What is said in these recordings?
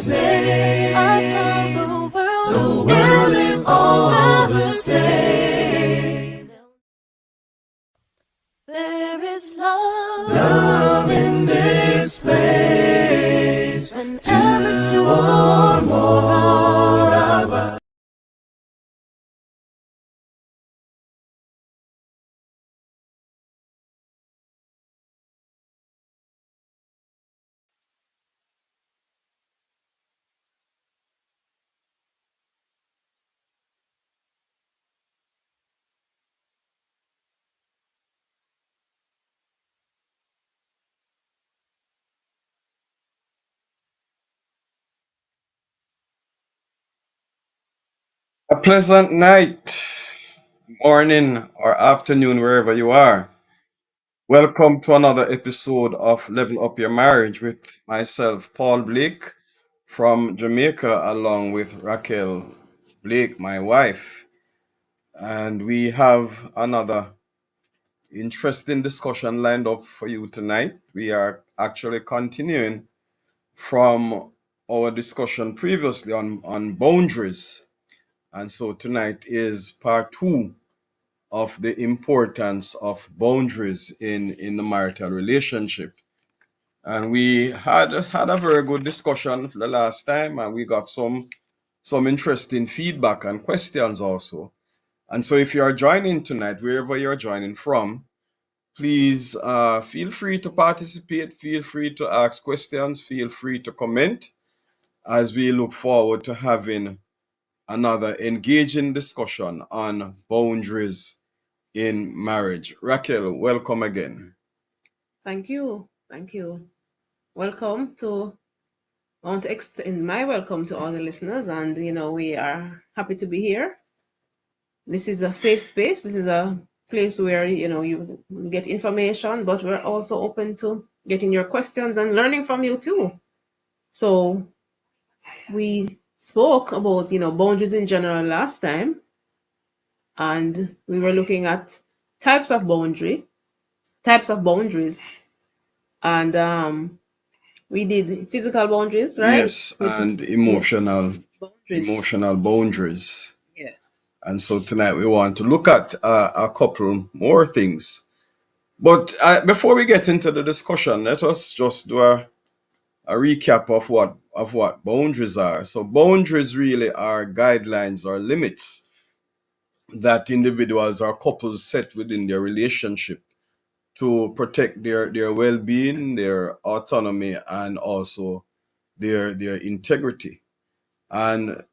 say, the world is all the same. There is love in this place, whenever two or more of us. A pleasant night, morning, or afternoon, wherever you are. Welcome to another episode of Level Up Your Marriage with myself, Paul Blake from Jamaica, along with Raquel Blake, my wife. And we have another interesting discussion lined up for you tonight. We are actually continuing from our discussion previously on boundaries. And so tonight is part 2 of the importance of boundaries in the marital relationship. And we had a very good discussion the last time, and we got some interesting feedback and questions also. And so if you are joining tonight, wherever you're joining from, please feel free to participate, feel free to ask questions, feel free to comment as we look forward to having another engaging discussion on boundaries in marriage. Raquel, welcome again. Thank you. Welcome to, I want to extend my welcome to all the listeners, and we are happy to be here. This is a safe space. This is a place where you get information, but we're also open to getting your questions and learning from you too. So we spoke about boundaries in general last time, and we were looking at types of boundaries, and we did physical boundaries, right? Yes, and emotional boundaries. Yes. And so tonight we want to look at a couple more things. But before we get into the discussion, let us just do a recap of what boundaries are. So boundaries really are guidelines or limits that individuals or couples set within their relationship to protect their well-being, their autonomy, and also their integrity. And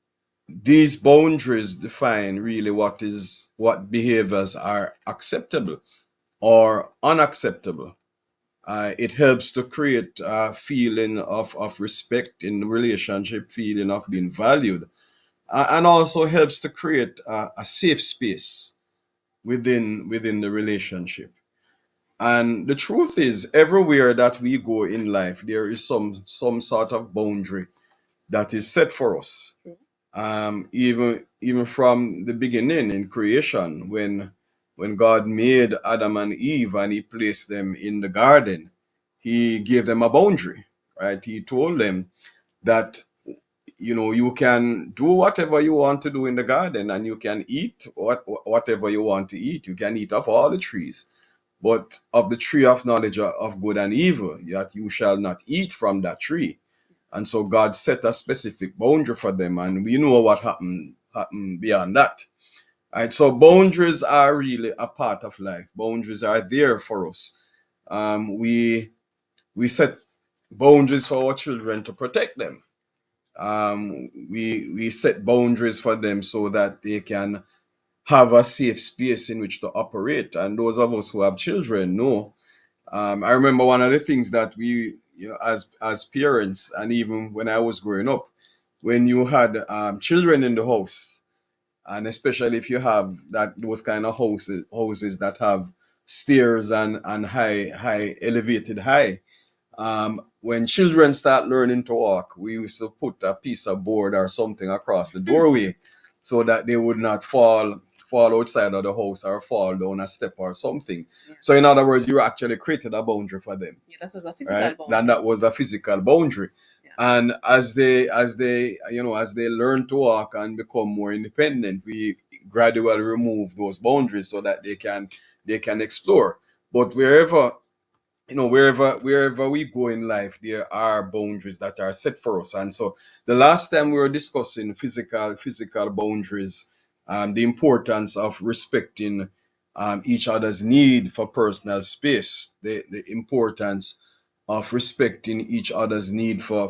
these boundaries define really what behaviors are acceptable or unacceptable. It helps to create a feeling of respect in the relationship, feeling of being valued, and also helps to create a safe space within the relationship. And the truth is, everywhere that we go in life, there is some sort of boundary that is set for us. Even from the beginning in creation, when God made Adam and Eve and He placed them in the garden, He gave them a boundary, right? He told them that you can do whatever you want to do in the garden, and you can eat whatever you want to eat. You can eat of all the trees, but of the tree of knowledge of good and evil, that you shall not eat from that tree. And so God set a specific boundary for them, and we know what happened beyond that. Right? So boundaries are really a part of life. Boundaries are there for us. We set boundaries for our children to protect them. We set boundaries for them so that they can have a safe space in which to operate. And those of us who have children know. I remember one of the things that we, as parents, and even when I was growing up, when you had children in the house, and especially if you have those kind of houses that have stairs and high elevated high. When children start learning to walk, we used to put a piece of board or something across the doorway so that they would not fall outside of the house or fall down a step or something. Yeah. So in other words, you actually created a boundary for them. Yeah, that was a physical Right? boundary. And that was a physical boundary. Yeah. And as they learn to walk and become more independent, we gradually remove those boundaries so that they can explore. But wherever we go in life, there are boundaries that are set for us. And so the last time we were discussing physical boundaries, the importance of respecting each other's need for personal space, the importance of respecting each other's need for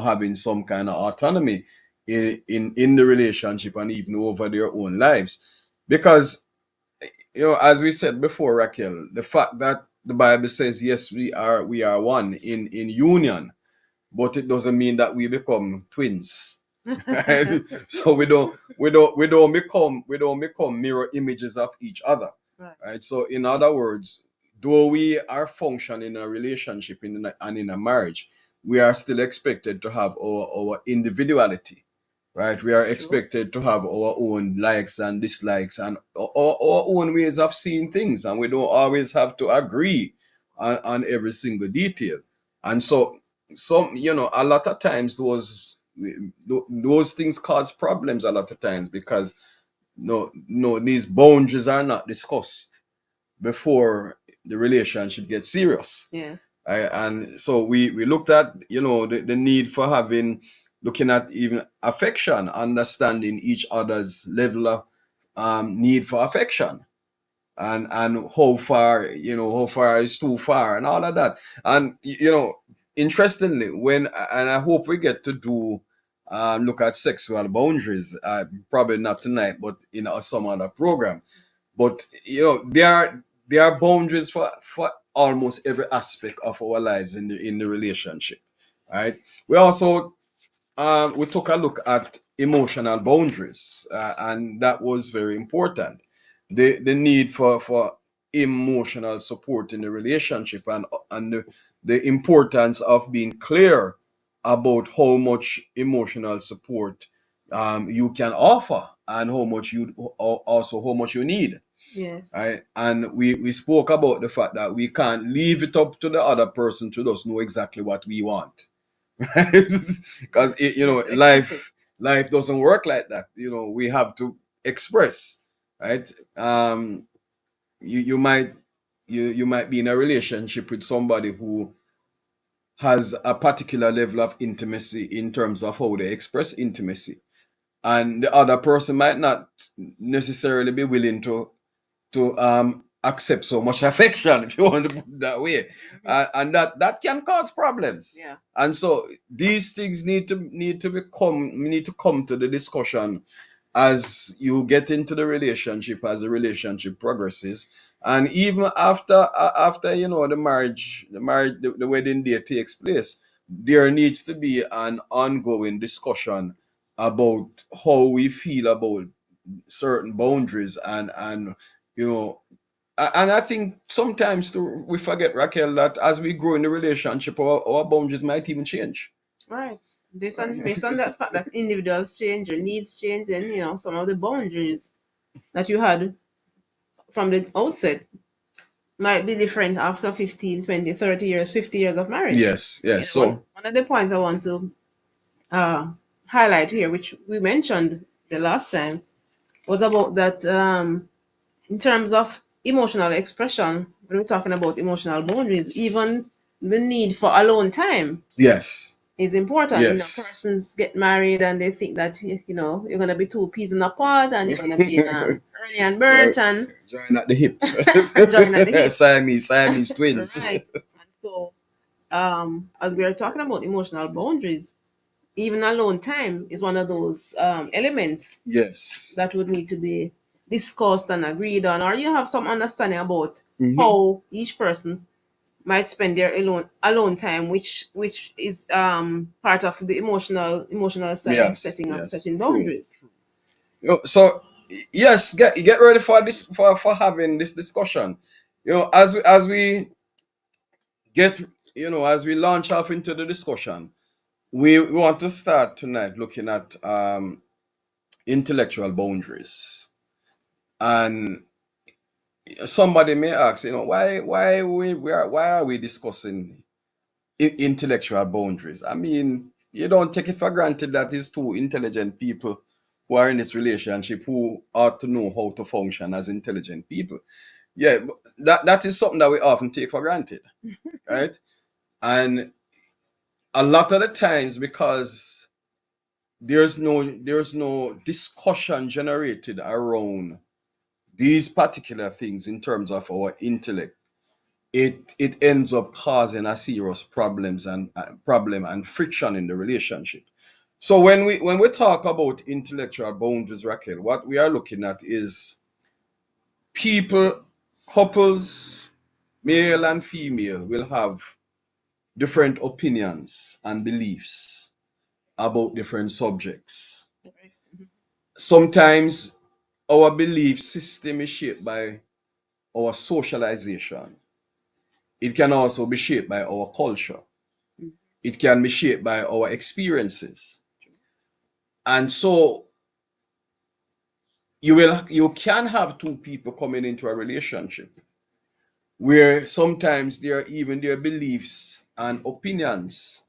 having some kind of autonomy in the relationship and even over their own lives. Because as we said before, Raquel, the fact that the Bible says, yes, we are one in union, but it doesn't mean that we become twins. Right? So we don't become mirror images of each other. Right. So in other words, though we are functioning in a relationship and in a marriage, we are still expected to have our individuality. Right, we are expected to have our own likes and dislikes and our own ways of seeing things, and we don't always have to agree on every single detail. And so, a lot of times those things cause problems a lot of times because no, these boundaries are not discussed before the relationship gets serious. Yeah. And so we looked at the need for looking at even affection, understanding each other's level of need for affection, and how far is too far and all of that. And interestingly, and I hope we get to do look at sexual boundaries, probably not tonight but in some other program. But there are boundaries for almost every aspect of our lives in the relationship. Right. We took a look at emotional boundaries, and that was very important. The need for emotional support in the relationship, and the importance of being clear about how much emotional support you can offer, and how much you need. Yes. Right. And we spoke about the fact that we can't leave it up to the other person to just know exactly what we want. Because Yes. Express it. life doesn't work like that. We have to express. Right. You might be in a relationship with somebody who has a particular level of intimacy in terms of how they express intimacy, and the other person might not necessarily be willing to accept so much affection, if you want to put it that way. And that can cause problems. Yeah. And so these things need to come to the discussion as you get into the relationship, as the relationship progresses, and even after the wedding day takes place. There needs to be an ongoing discussion about how we feel about certain boundaries, and you know and I think sometimes too, we forget, Raquel, that as we grow in the relationship, our boundaries might even change. Right. Based on that fact that individuals change, your needs change, and some of the boundaries that you had from the outset might be different after 15, 20, 30 years, 50 years of marriage. Yes, yes. One, So one of the points I want to uh, highlight here, which we mentioned the last time, was about that in terms of emotional expression, when we're talking about emotional boundaries, even the need for alone time yes, is important. yes. Persons get married and they think that you're gonna be two peas in a pod and you're gonna be in Ernie and Uh, Bert and Join at the hip. join at the hip. Siamese twins. Right. And so, as we are talking about emotional boundaries, even alone time is one of those elements Yes. that would need to be discussed and agreed on, or you have some understanding about Hmm. how each person might spend their alone time, which is part of the emotional side of Yes, setting yes. setting True. boundaries. So yes, get ready for this, for having this discussion. As we launch off into the discussion, we want to start tonight looking at intellectual boundaries. And somebody may ask, why are we discussing intellectual boundaries. I mean, you don't take it for granted that it's two intelligent people who are in this relationship who ought to know how to function as intelligent people. Yeah, that is something that we often take for granted, right? And a lot of the times, because there's no discussion generated around these particular things in terms of our intellect, it ends up causing a serious problem and friction in the relationship. So when we talk about intellectual boundaries, Raquel, what we are looking at is people, couples, male and female, will have different opinions and beliefs about different subjects. Correct. Sometimes our belief system is shaped by our socialization. It can also be shaped by our culture. Mhm. It can be shaped by our experiences. And so you can have two people coming into a relationship where sometimes their beliefs and opinions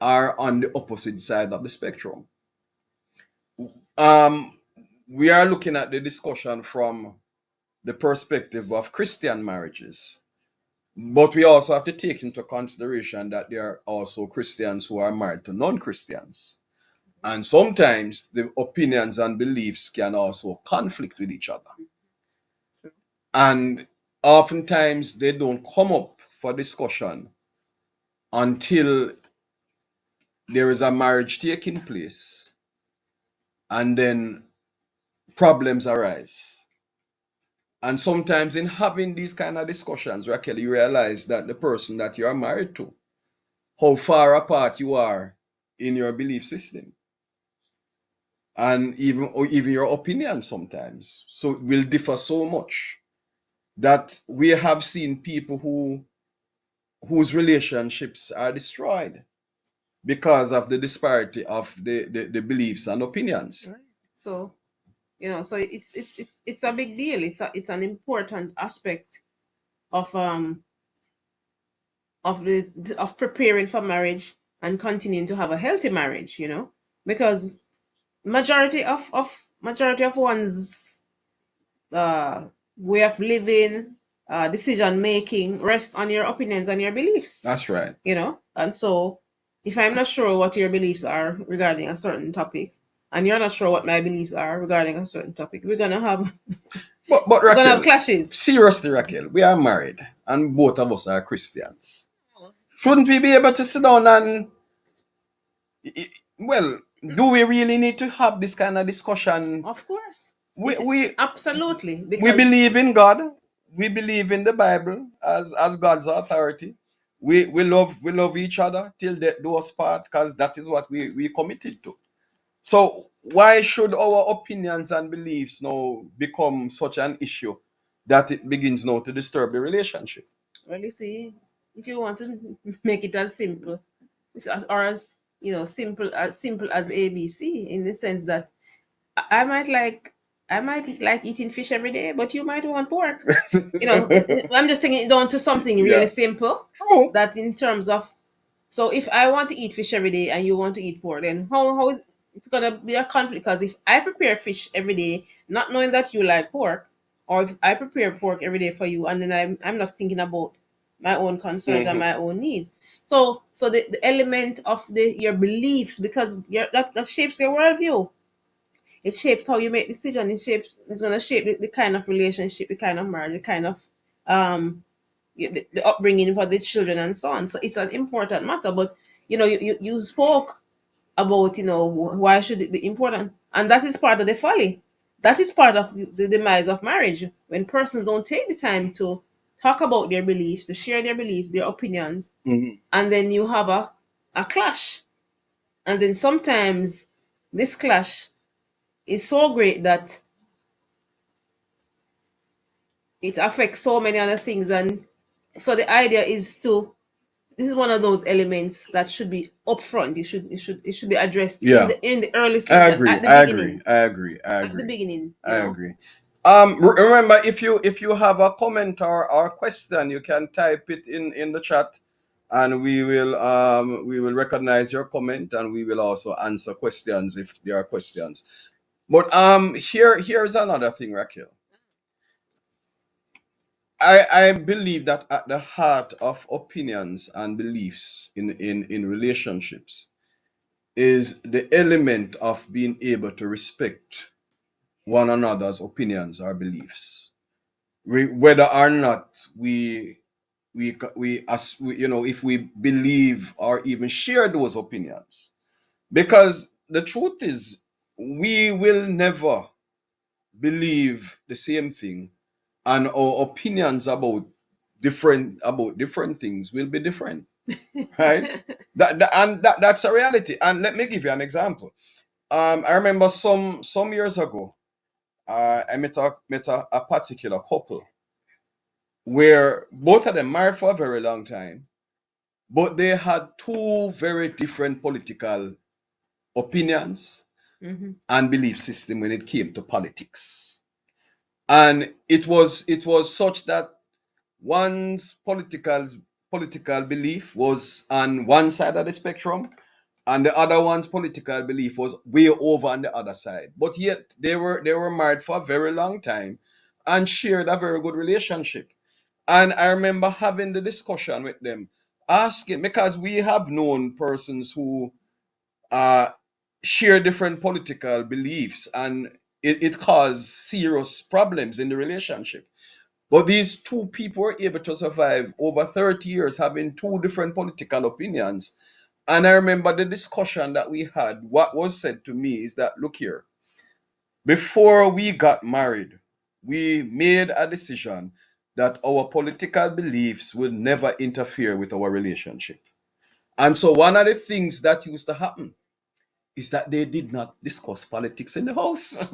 are on the opposite side of the spectrum. Um, we are looking at the discussion from the perspective of Christian marriages. But we also have to take into consideration that there are also Christians who are married to non-Christians. And sometimes the opinions and beliefs can also conflict with each other. And oftentimes they don't come up for discussion until there is a marriage taking place, and then problems arise. And sometimes in having these kind of discussions, Raquel, you realize that the person that you are married to, how far apart you are in your belief system, and even your opinion sometimes so will differ so much that we have seen people whose relationships are destroyed because of the disparity of the beliefs and opinions. Right. So so it's a big deal. It's an important aspect of of preparing for marriage and continuing to have a healthy marriage. Because majority of one's uh, way of living, decision making rest on your opinions and your beliefs. That's right. And so if I'm not sure what your beliefs are regarding a certain topic, and you're not sure what my beliefs are regarding a certain topic, we're gonna have But we're gonna have Raquel, clashes. seriously, Raquel, we are married and both of us are Christians. Shouldn't we be able to sit down and, well, do we really need to have this kind of discussion? Of course, We it's we absolutely we because believe in God. We believe in the Bible as God's authority. We love each other till death do us part, because that is what we committed to. So why should our opinions and beliefs now become such an issue that it begins now to disturb the relationship? well, you see, if you want to make it as simple, or as simple as ABC, in the sense that I might like eating fish every day, but you might want pork. I'm just taking it down to something really Yeah, simple. true. That in terms of, so if I want to eat fish every day and you want to eat pork, then how is it's gonna be a conflict? Because if I prepare fish every day, not knowing that you like pork, or if I prepare pork every day for you, and then I'm not thinking about my own concerns and Mhm. my own needs. So the element of your beliefs, because that shapes your worldview. It shapes how you make decisions. It's gonna shape the kind of relationship, the kind of marriage, the kind of um the upbringing for the children and so on. So it's an important matter. But you spoke about why should it be important, and that is part of the folly. That is part of the demise of marriage, when persons don't take the time to talk about their beliefs, to share their beliefs, their opinions, Mhm. and then you have a clash. And then sometimes this clash is so great that it affects so many other things. And so the idea is to this is one of those elements that should be upfront. It should be addressed in Yeah, the early I season, agree. at the I agree. beginning. I agree. I At the agree. beginning, I agree. Remember, if you have a comment or question, you can type it in the chat, and we will recognize your comment, and we will also answer questions if there are questions. But here's another thing, Raquel. I believe that at the heart of opinions and beliefs in relationships is the element of being able to respect one another's opinions or beliefs, whether or not if we believe or even share those opinions. Because the truth is, we will never believe the same thing, and our opinions about different things will be different, right? That's a reality. And let me give you an example. I remember some years ago, I met a particular couple where both of them married for a very long time, but they had two very different political opinions Mm-hmm. and belief system when it came to politics. And it was such that one's political belief was on one side of the spectrum, and the other one's political belief was way over on the other side. But yet they were married for a very long time and shared a very good relationship. And I remember having the discussion with them, asking, because we have known persons who uh share different political beliefs, and it caused serious problems in the relationship. But these two people were able to survive over 30 years having two different political opinions. And I remember the discussion that we had. What was said to me is that, look here, before we got married, we made a decision that our political beliefs will never interfere with our relationship. And so one of the things that used to happen is that they did not discuss politics in the house.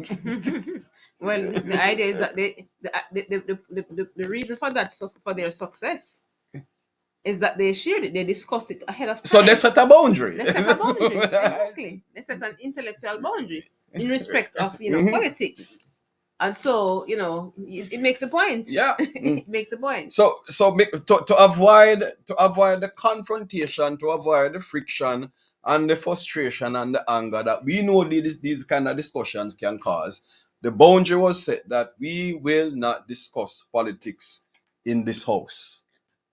Well, the idea is that the reason for that, for their success, is that they shared it, they discussed it ahead of So they time. set a boundary. They set a boundary. Exactly. They set an intellectual boundary in respect of Mhm. politics. And so, it makes a point. Yeah. Mm. It makes a point. To avoid the confrontation, to avoid the friction and the frustration and the anger that we know these kind of discussions can cause, the boundary was set that we will not discuss politics in this house,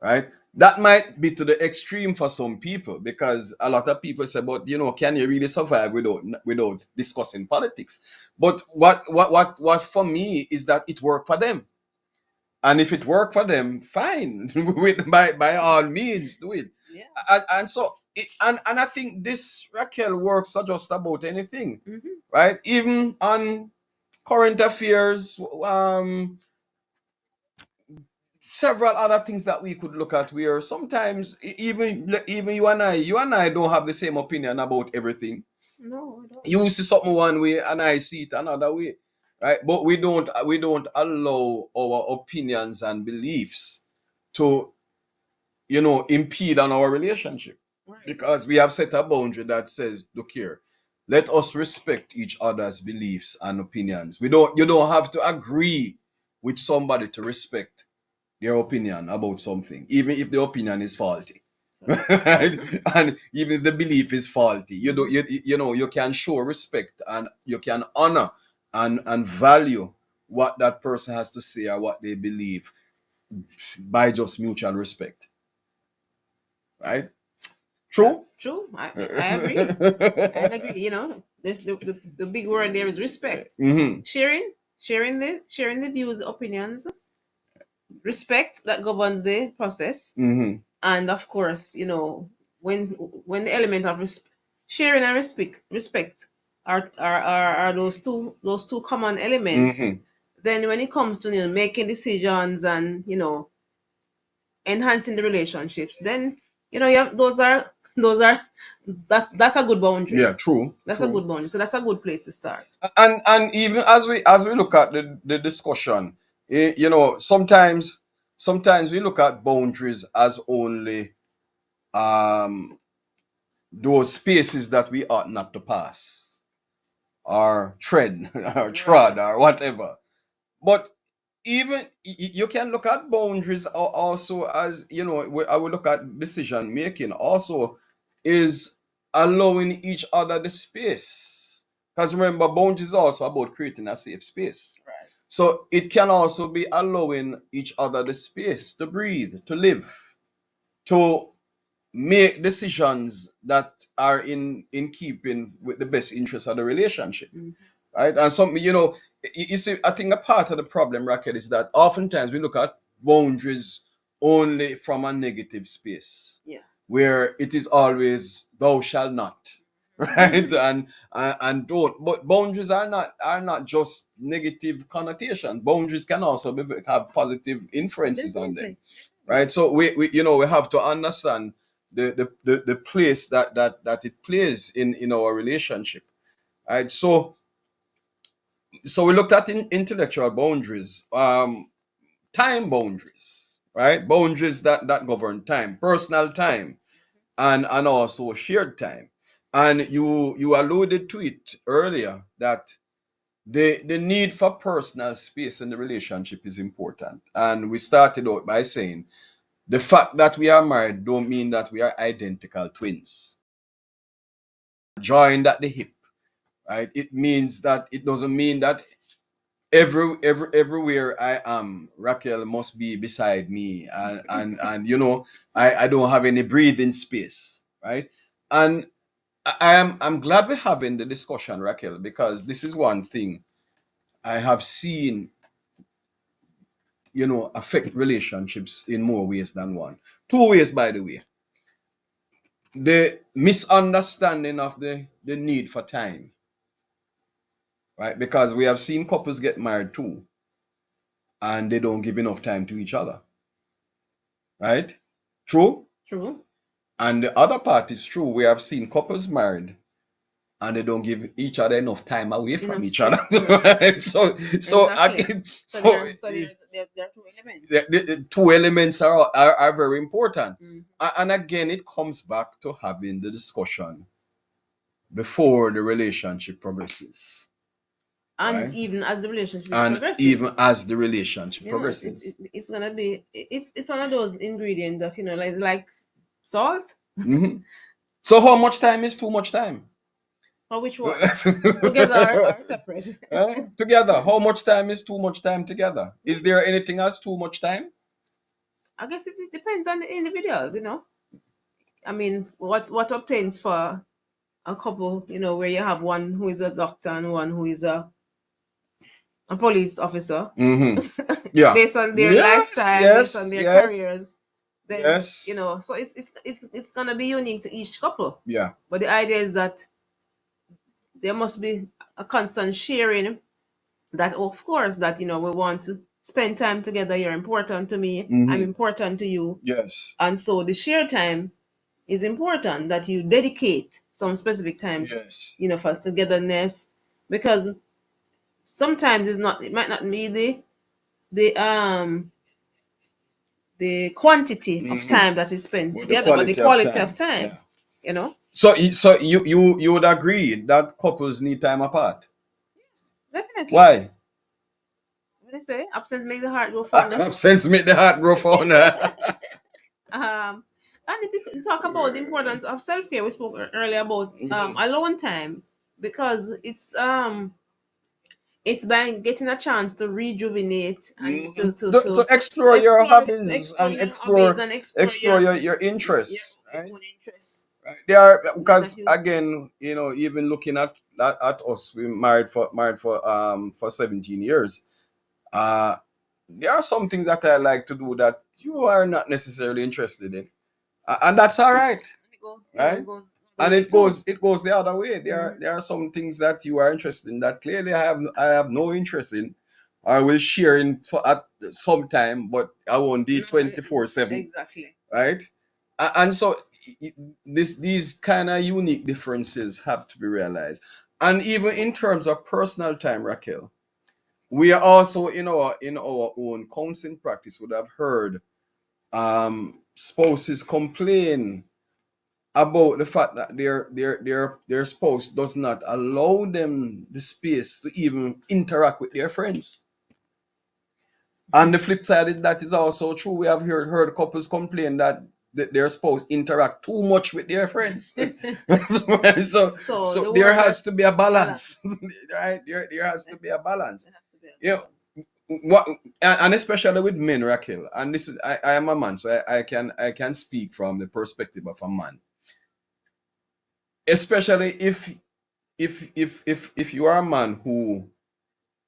right? That might be to the extreme for some people, because a lot of people say, but can you really survive without discussing politics? But what for me is that it worked for them. And if it worked for them, fine. By all means, do it. Yeah. And so, and I think this, Raquel, works for just about anything, Hmm. right? Even on current affairs, several other things that we could look at, where sometimes even you and I don't have the same opinion about everything. No, I don't. You see something one way and I see it another way, right? But we don't allow our opinions and beliefs to impede on our relationship, Right. because we have set a boundary that says, look here, let us respect each other's beliefs and opinions. You don't have to agree with somebody to respect their opinion about something, even if the opinion is faulty. Right? And even if the belief is faulty, you can show respect, and you can honor and value what that person has to say or what they believe, by just mutual respect, right? True. That's true. I agree. I agree. This the big word there is respect. Mm-hmm. Sharing the views, opinions, respect that governs the process, Mm-hmm. and of course, when the element of sharing and respect are those two common elements. Mm-hmm. Then when it comes to making decisions and enhancing the relationships, then you have, those are that's a good boundary. Yeah, true, That's a true. good boundary. So that's a good place to start. And even as we look at the discussion, sometimes we look at boundaries as only um those spaces that we ought not to pass or tread or Right. trod or whatever. But even you can look at boundaries also as, I will look at decision making also is allowing each other the space, because remember, boundaries is also about creating a safe space. Right. So it can also be allowing each other the space to breathe, to live, to make decisions that are in keeping with the best interest of the relationship, right? And some, you see, I think a part of the problem, Raquel, is that oftentimes we look at boundaries only from a negative space, Yeah. where it is always thou shall not, right? And don't. But boundaries are not just negative connotation. Boundaries can also have positive influences on them, Definitely. right? So we have to understand the place that it plays in our relationship, right? So we looked at intellectual boundaries, time boundaries, right? Boundaries that govern time, personal time, and also shared time. And you alluded to it earlier that the need for personal space in the relationship is important. And we started out by saying the fact that we are married don't mean that we are identical twins, joined at the hip, right? It doesn't mean that everywhere I am, Raquel must be beside me, and I don't have any breathing space, right? And I'm glad we're having the discussion, Raquel, because this is one thing I have seen, affect relationships in more ways than one. Two ways, by the way. The misunderstanding of the need for time, right? Because we have seen couples get married too, and they don't give enough time to each other, right? True. True. And the other part is true. We have seen couples married and they don't give each other enough time away from Enough each other. space. Yes. Right? So Exactly. again, So so there are two elements. the two elements are very important. Mhm. And again, it comes back to having the discussion before the relationship progresses, And right? even as the relationship is And progressing, even as the relationship progresses. it's gonna be it's one of those ingredients that like salt. Mhm. So how much time is too much time? Or which one? Together or separate? Together, how much time is too much time together? Is there anything as too much time? I guess it depends on the individuals. I mean, what obtains for a couple, where you have one who is a doctor and one who is a police officer, Mm-hmm. Yeah. based on their Yes, lifestyle, based on yes, their yes, careers, then yes. so it's gonna be unique to each couple. Yeah. But the idea is that there must be a constant sharing. That of course that we want to spend time together. You're important to me. I'm Mm-hmm. important to you, Yes. and so the shared time is important. That you dedicate some specific time, Yes. for togetherness, because sometimes it might not be the the quantity of Mm-hmm. time that is spent With the together, but the quality of quality of time. time. Yeah. You know, So you would agree that couples need time apart? definitely. Why? What they say, absence makes the heart grow fonder. Since make the heart grow fonder. And if we talk about the importance of self care, we spoke earlier about alone time, because it's by getting a chance to rejuvenate and to Mhm. to To to to explore your explore to hobbies explore and your hobbies and explore explore your your interests, right? own interests. Right. They are, That because you again, even looking at us, we married for 17 years. Uh there are some things that I like to do that you are not necessarily interested in. And that's all right, it goes right? goes the And way it too. goes the other way. There are Mhm. there are some things that you are interested in that clearly I have no interest in, or will share in at some time, but I won't do No, it 24/7, exactly. right? And so these kind of unique differences have to be realized. And even in terms of personal time, Raquel, we are also in our own counseling practice would have heard spouses complain about the fact that their spouse does not allow them the space to even interact with their friends. And the flip side of that is also true. We have heard couples complain that their spouse interact too much with their friends. so So so the there word has that to be a balance. balance. Right? There has There to be a balance. there has to be a You know, balance. what, and especially with men, Raquel, and this is I am a man, so I can speak from the perspective of a man. Especially if you are a man who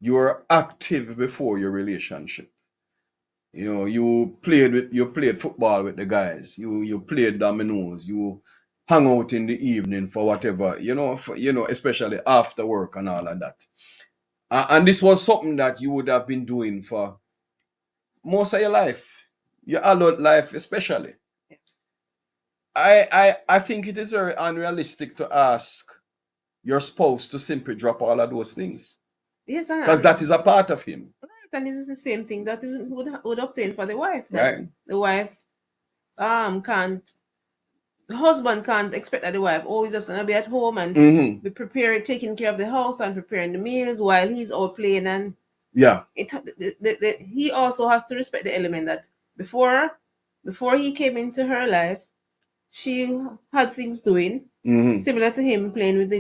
you're active before your relationship. You played football with the guys. You played dominoes. You hung out in the evening for whatever. Especially after work and all of that. And this was something that you would have been doing for most of your life, your adult life, especially. Yeah. I think it is very unrealistic to ask your spouse to simply drop all of those things Yes, because that is a part of him, and this is the same thing that would obtain for the wife. That right? the wife can't, the husband can't expect that the wife always just gonna be at home and Mm-hmm. be preparing, taking care of the house and preparing the meals while he's out playing. And Yeah. he also has to respect the element that before he came into her life, she had things doing Mm-hmm. similar to him playing with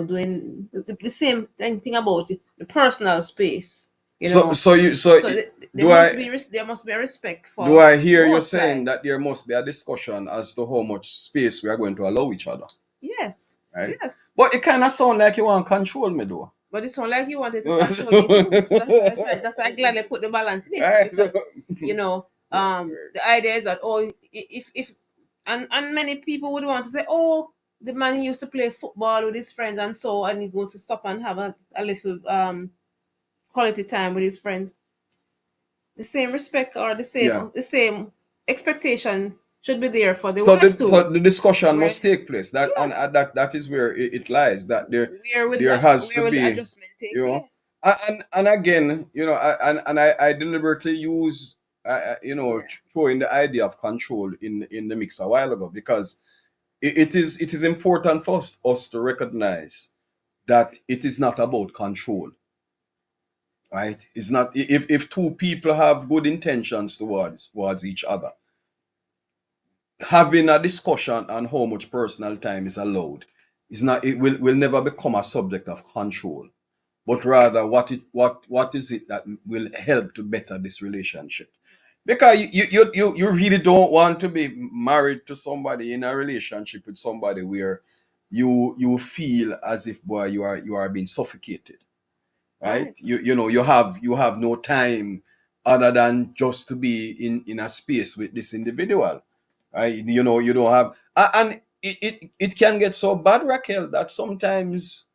doing the same thing about it, the personal space, you So know. so you so So do I there must be a respect do for I hear you both saying that sides. there must be a discussion as to how much space we are going to allow each other, Yes, right? yes. But it kind of sound like you want to control me, though. But it's not like you wanted to control me too. So that's why that's why I gladly put the balance in it, Right? because Yeah. the idea is that, oh, if and many people would want to say, oh, the man used to play football with his friends and so, and he go to stop and have a little quality time with his friends. The same respect or Yeah. the same expectation should be there for the So wife the too, so the discussion right? must take place. That and Yes. that is where it lies. That there has to Where will the be, adjustment take you know, place? and again, I deliberately use, Yeah. throwing the idea of control in the mix a while ago because it is important for us to recognize that it is not about control, right? It's not if two people have good intentions towards each other, having a discussion on how much personal time is allowed is not it will never become a subject of control, but rather what is it that will help to better this relationship. Because you really don't want to be married to somebody, in a relationship with somebody where you feel as if, boy, you are being suffocated, right? Right. You have no time other than just to be in a space with this individual, right? You don't have and it can get so bad, Raquel, that sometimes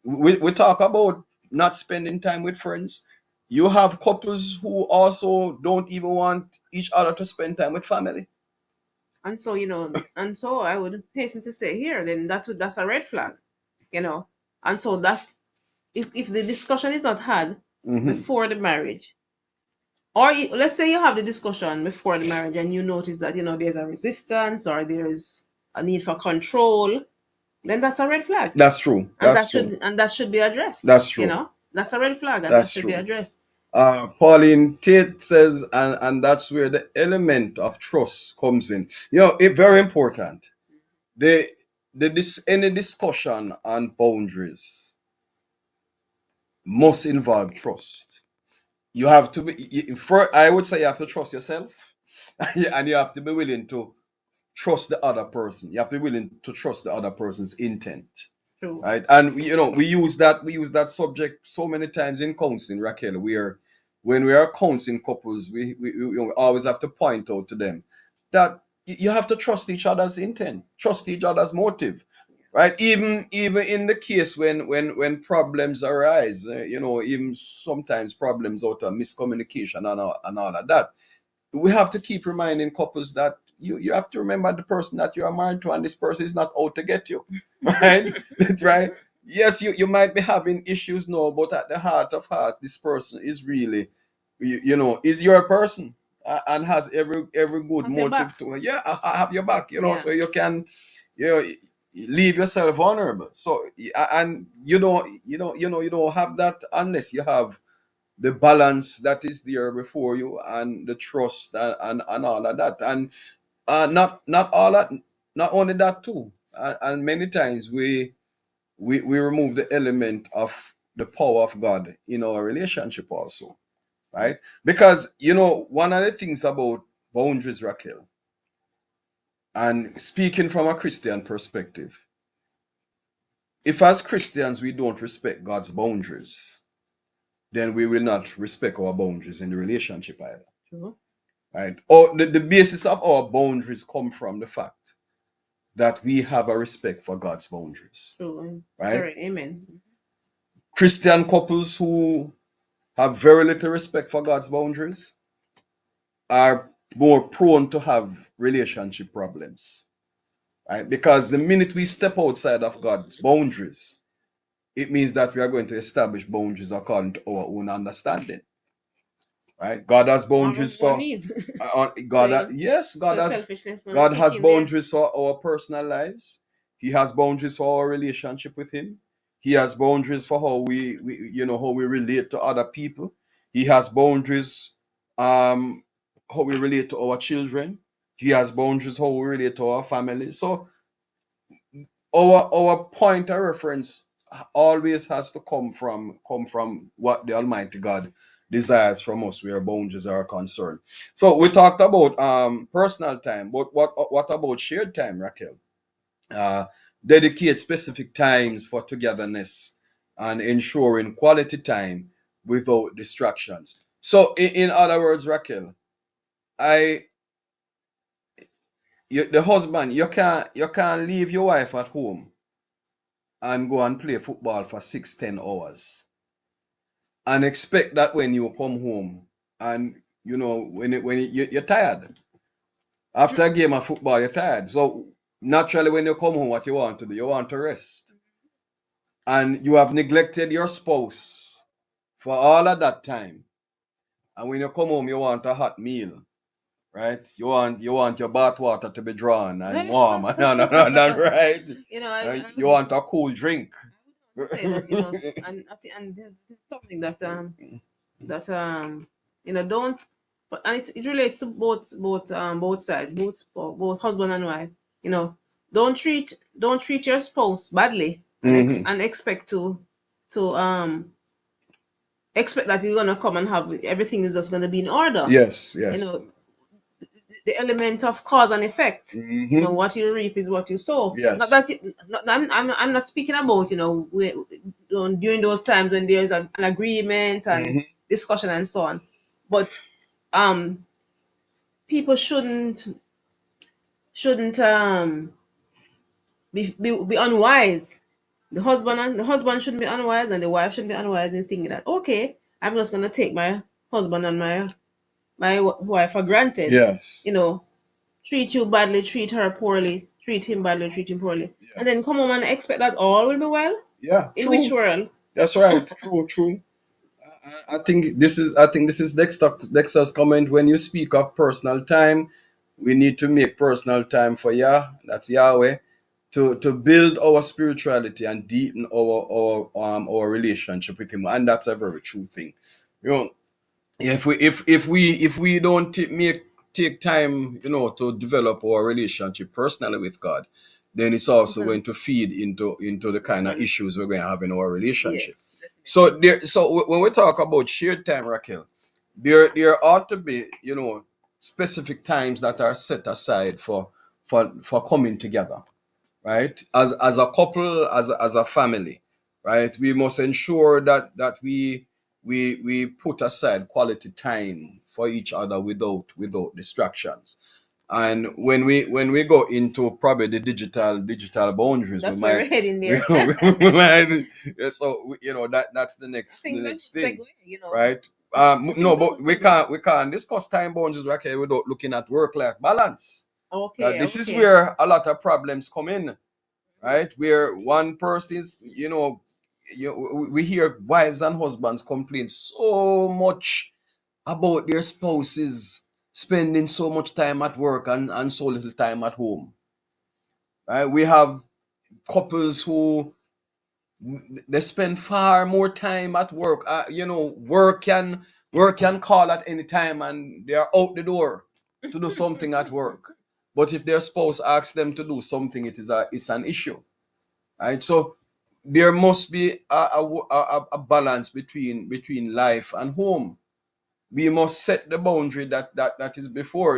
we talk about not spending time with friends. You have couples who also don't even want each other to spend time with family. And so, and so I would hasten to say here, then that's a red flag, you know. And so that's, if the discussion is not had Hmm. before the marriage, or let's say you have the discussion before the marriage and you notice that, there's a resistance or there's a need for control, then that's a red flag. That's true. And That's true. that should be addressed, That's true. That's a red flag and that That's should be true. addressed. Pauline Tate says, and that's where the element of trust comes in. It very important. Any discussion on boundaries must involve trust. You have to be, for I would say, you have to trust yourself, and you have to be willing to trust the other person. You have to be willing to trust the other person's intent, True. right? And we use that subject so many times in counseling, Raquel. When we are counseling couples, we always have to point out to them that you have to trust each other's intent, trust each other's motive, right? Even in the case when problems arise, even sometimes problems out of miscommunication and all of that, we have to keep reminding couples that you have to remember the person that you are married to, and this person is not out to get you, right? Right. Yes, you might be having issues now, but at the heart of heart, this person is really, is your person, and has every good Has your motive back. to, yeah, I have your back, Yeah. so you can, you know leave yourself vulnerable. So and you don't have that unless you have the balance that is there before you, and the trust, and all of that. And not all that, not only that too. And many times we remove the element of the power of God in our relationship also, right? Because one of the things about boundaries, Raquel, and speaking from a Christian perspective, if as Christians we don't respect God's boundaries, then we will not respect our boundaries in the relationship either. True. Right? Or the basis of our boundaries come from the fact that we have a respect for God's boundaries. True. Right? Correct. Amen. Christian couples who have very little respect for God's boundaries are more prone to have relationship problems. Right? Because the minute we step outside of God's boundaries, it means that we are going to establish boundaries according to our own understanding. Right? God has Our boundaries own for needs. So, yes, so selfishness gonna God kick has in there. boundaries for our personal lives. He has boundaries for our relationship with Him. He has boundaries for how how we relate to other people. He has boundaries how we relate to our children. He has boundaries how we relate to our family. So our point of reference always has to come from what the Almighty God desires from us where boundaries are concerned. So we talked about personal time, but what about shared time, Raquel? uh Dedicate specific times for togetherness and ensuring quality time without distractions. So in other words, Raquel, I the husband, you can't leave your wife at home and go and play football for 6-10 hours and expect that when you come home and you're tired after a game of football, you're tired. So naturally when you come home, what you want to do, you want to rest, and you have neglected your spouse for all of that time. And when you come home, you want a hot meal, right? You want your bath water to be drawn and warm and right. You I want a cool drink. would say that, and there's something that don't, but and it relates to both sides, both husband and wife. You know, don't treat your spouse badly and Hmm. expect to expect that you're gonna come and have everything is just gonna be in order. Yes, You yes. know, the element of cause and effect. Hmm. What you reap is what you sow. Not Yes. that I'm not speaking about during those times when there's an agreement and Hmm. discussion and so on, but um people shouldn't be unwise. The husband shouldn't be unwise, and the wife shouldn't be unwise in thinking that, okay, I'm just gonna take my husband and my wife for granted. Yes. You know, treat you badly, treat her poorly, treat him badly, treat him poorly, and then Yes. come home and expect that all will be well. Yeah, In which true. world? That's right. True, true. I think this is Dexter's comment. When you speak of personal time, we need to make personal time for Yah, that's Yahweh, to build our spirituality and deepen our relationship with Him, and that's a very true thing. You know, if we don't take time, to develop our relationship personally with God, then it's also Mhm. going to feed into the kind of Husband. issues we're going to have in our relationship. Yes, So definitely. when we talk about shared time, Raquel, there ought to be, specific times that are set aside for coming together, right? As a couple, as a family, right? We must ensure that we put aside quality time for each other without distractions. And when we go into probably the digital boundaries, we That's where might we're heading we, there. we might so that's the I next think the it's a good next thing, segue. right? I think No, it's a but good we segue. can't discuss time boundaries, okay, without looking at work-life balance. Okay, This is okay. where a lot of problems come in, right? Where one person is, we hear wives and husbands complain so much about their spouses spending so much time at work and so little time at home, right? We have couples who They spend far more time at work. Work can call at any time, and they are out the door to do something at work. But if their spouse asks them to do something, it's an issue, right? So there must be a balance between life and home. We must set the boundary that is before.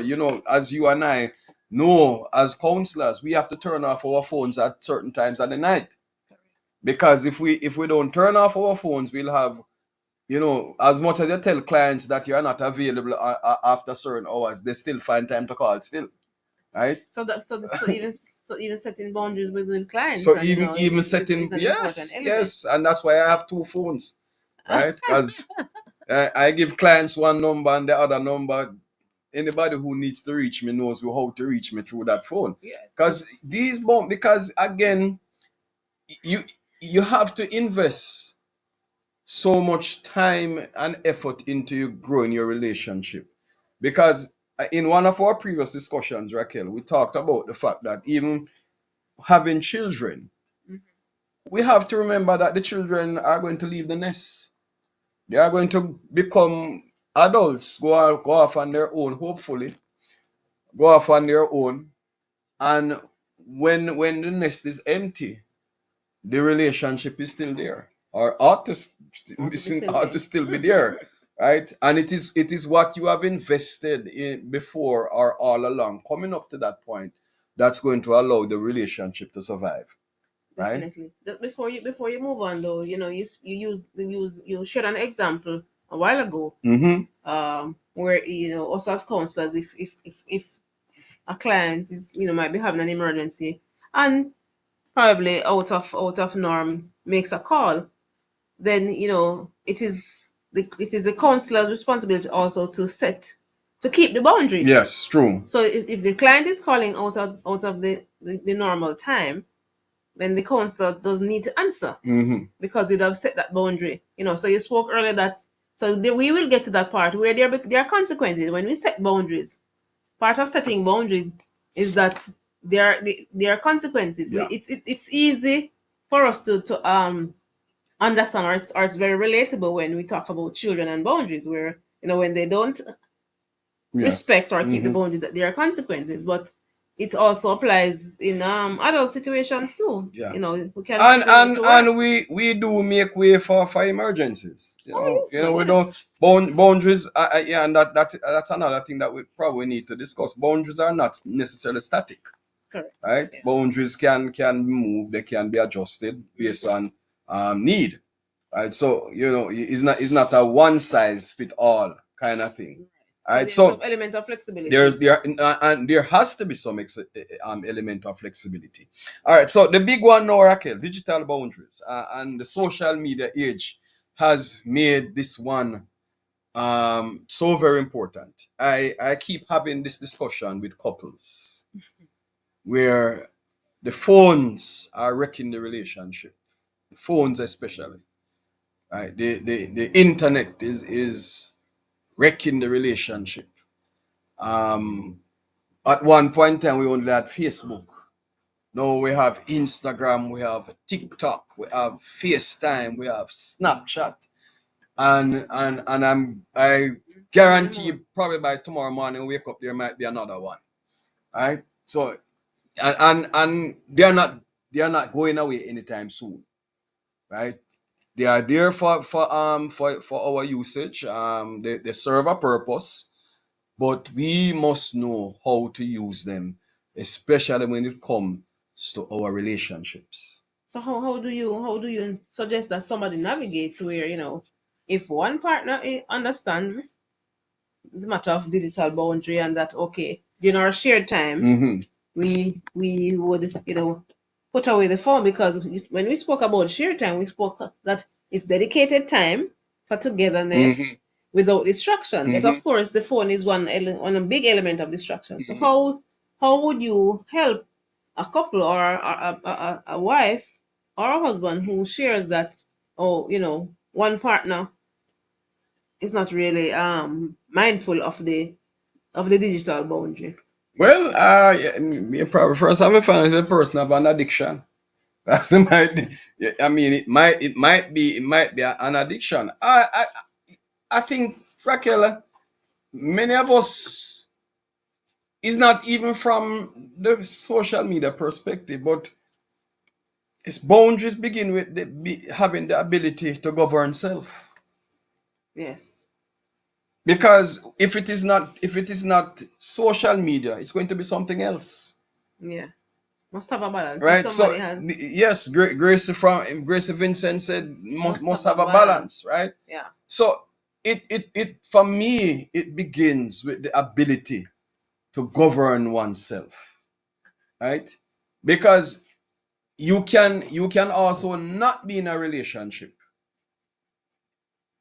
As you and I know, as counselors, we have to turn off our phones at certain times of the night, because if we don't turn off our phones, we'll have, as much as you tell clients that you are not available after certain hours, they still find time to call still, right? So even setting boundaries with clients, So and even setting, is an important yes, element. yes, and that's why I have two phones, right? Because I give clients one number and the other number. Anybody who needs to reach me knows how to reach me through that phone. Yeah. Because again, you you have to invest so much time and effort into you growing your relationship. Because in one of our previous discussions, Raquel, we talked about the fact that even having children, we have to remember that the children are going to leave the nest. They are going to become adults, go off on their own, hopefully, go off on their own. And when the nest is empty, the relationship is still there, or ought to still be there, right? And it is what you have invested in before or all along, coming up to that point, that's going to allow the relationship to survive, right? Definitely. Before you move on, though, you shared an example a while ago, where us as counselors, if a client is might be having an emergency, and probably out of norm makes a call, then it is the counselor's responsibility also to keep the boundary. Yes, true. So if the client is calling out of the normal time, then the counselor does need to answer, because you'd have set that boundary. So you spoke earlier that, we will get to that part where there are consequences when we set boundaries. Part of setting boundaries is that there are consequences. Yeah. It's easy for us to understand, or it's very relatable when we talk about children and boundaries, where when they don't Yeah. respect or keep the boundary, that there are consequences. But it also applies in adult situations too. Yeah. We can and bring it and to work. and we do make way for emergencies. Oh, yes, man, We don't yes. boundaries. Yeah, and that's another thing that we probably need to discuss. Boundaries are not necessarily static, Correct. right? Yeah. Boundaries can move, they can be adjusted based on need, right? So it's not a one size fit all kind of thing, So right? there's some So element of flexibility. there has to be some element of flexibility. All right, so the big one now, Raquel, digital boundaries, and the social media age has made this one so very important. I keep having this discussion with couples where the phones are wrecking the relationship. The phones especially, right? The internet is wrecking the relationship. um At one point in time, we only had Facebook. Now we have Instagram, we have TikTok, we have FaceTime, we have Snapchat, and I So many guarantee more. you, probably by tomorrow morning, wake up, there might be another one, right? So, and they are not going away anytime soon, right? They are there for our usage. They serve a purpose, but we must know how to use them, especially when it comes to our relationships. So how do you suggest that somebody navigates where, if one partner understands the matter of digital boundary, and that, okay, during our shared time, Mm-hmm. we would put away the phone, because when we spoke about shared time, we spoke that it's dedicated time for togetherness without distraction. But of course, the phone is one a big element of distraction. So how would you help a couple, or a wife or a husband who shares that, oh, one partner is not really mindful of the digital boundary? Well, yeah, probably first, I'm a fan of the person have an addiction, That's it might, yeah, I mean, it might be an addiction. I think, Raquel, many of us is not even from the social media perspective, but its boundaries begin with having the ability to govern self. Yes. Because if it is not social media, it's going to be something else, Yeah. Must have a balance. If right? So somebody has, yes, Gracie Vincent said must must must have a have a balance, balance. right? Yeah. So it for me it begins with the ability to govern oneself, right? Because you can also not be in a relationship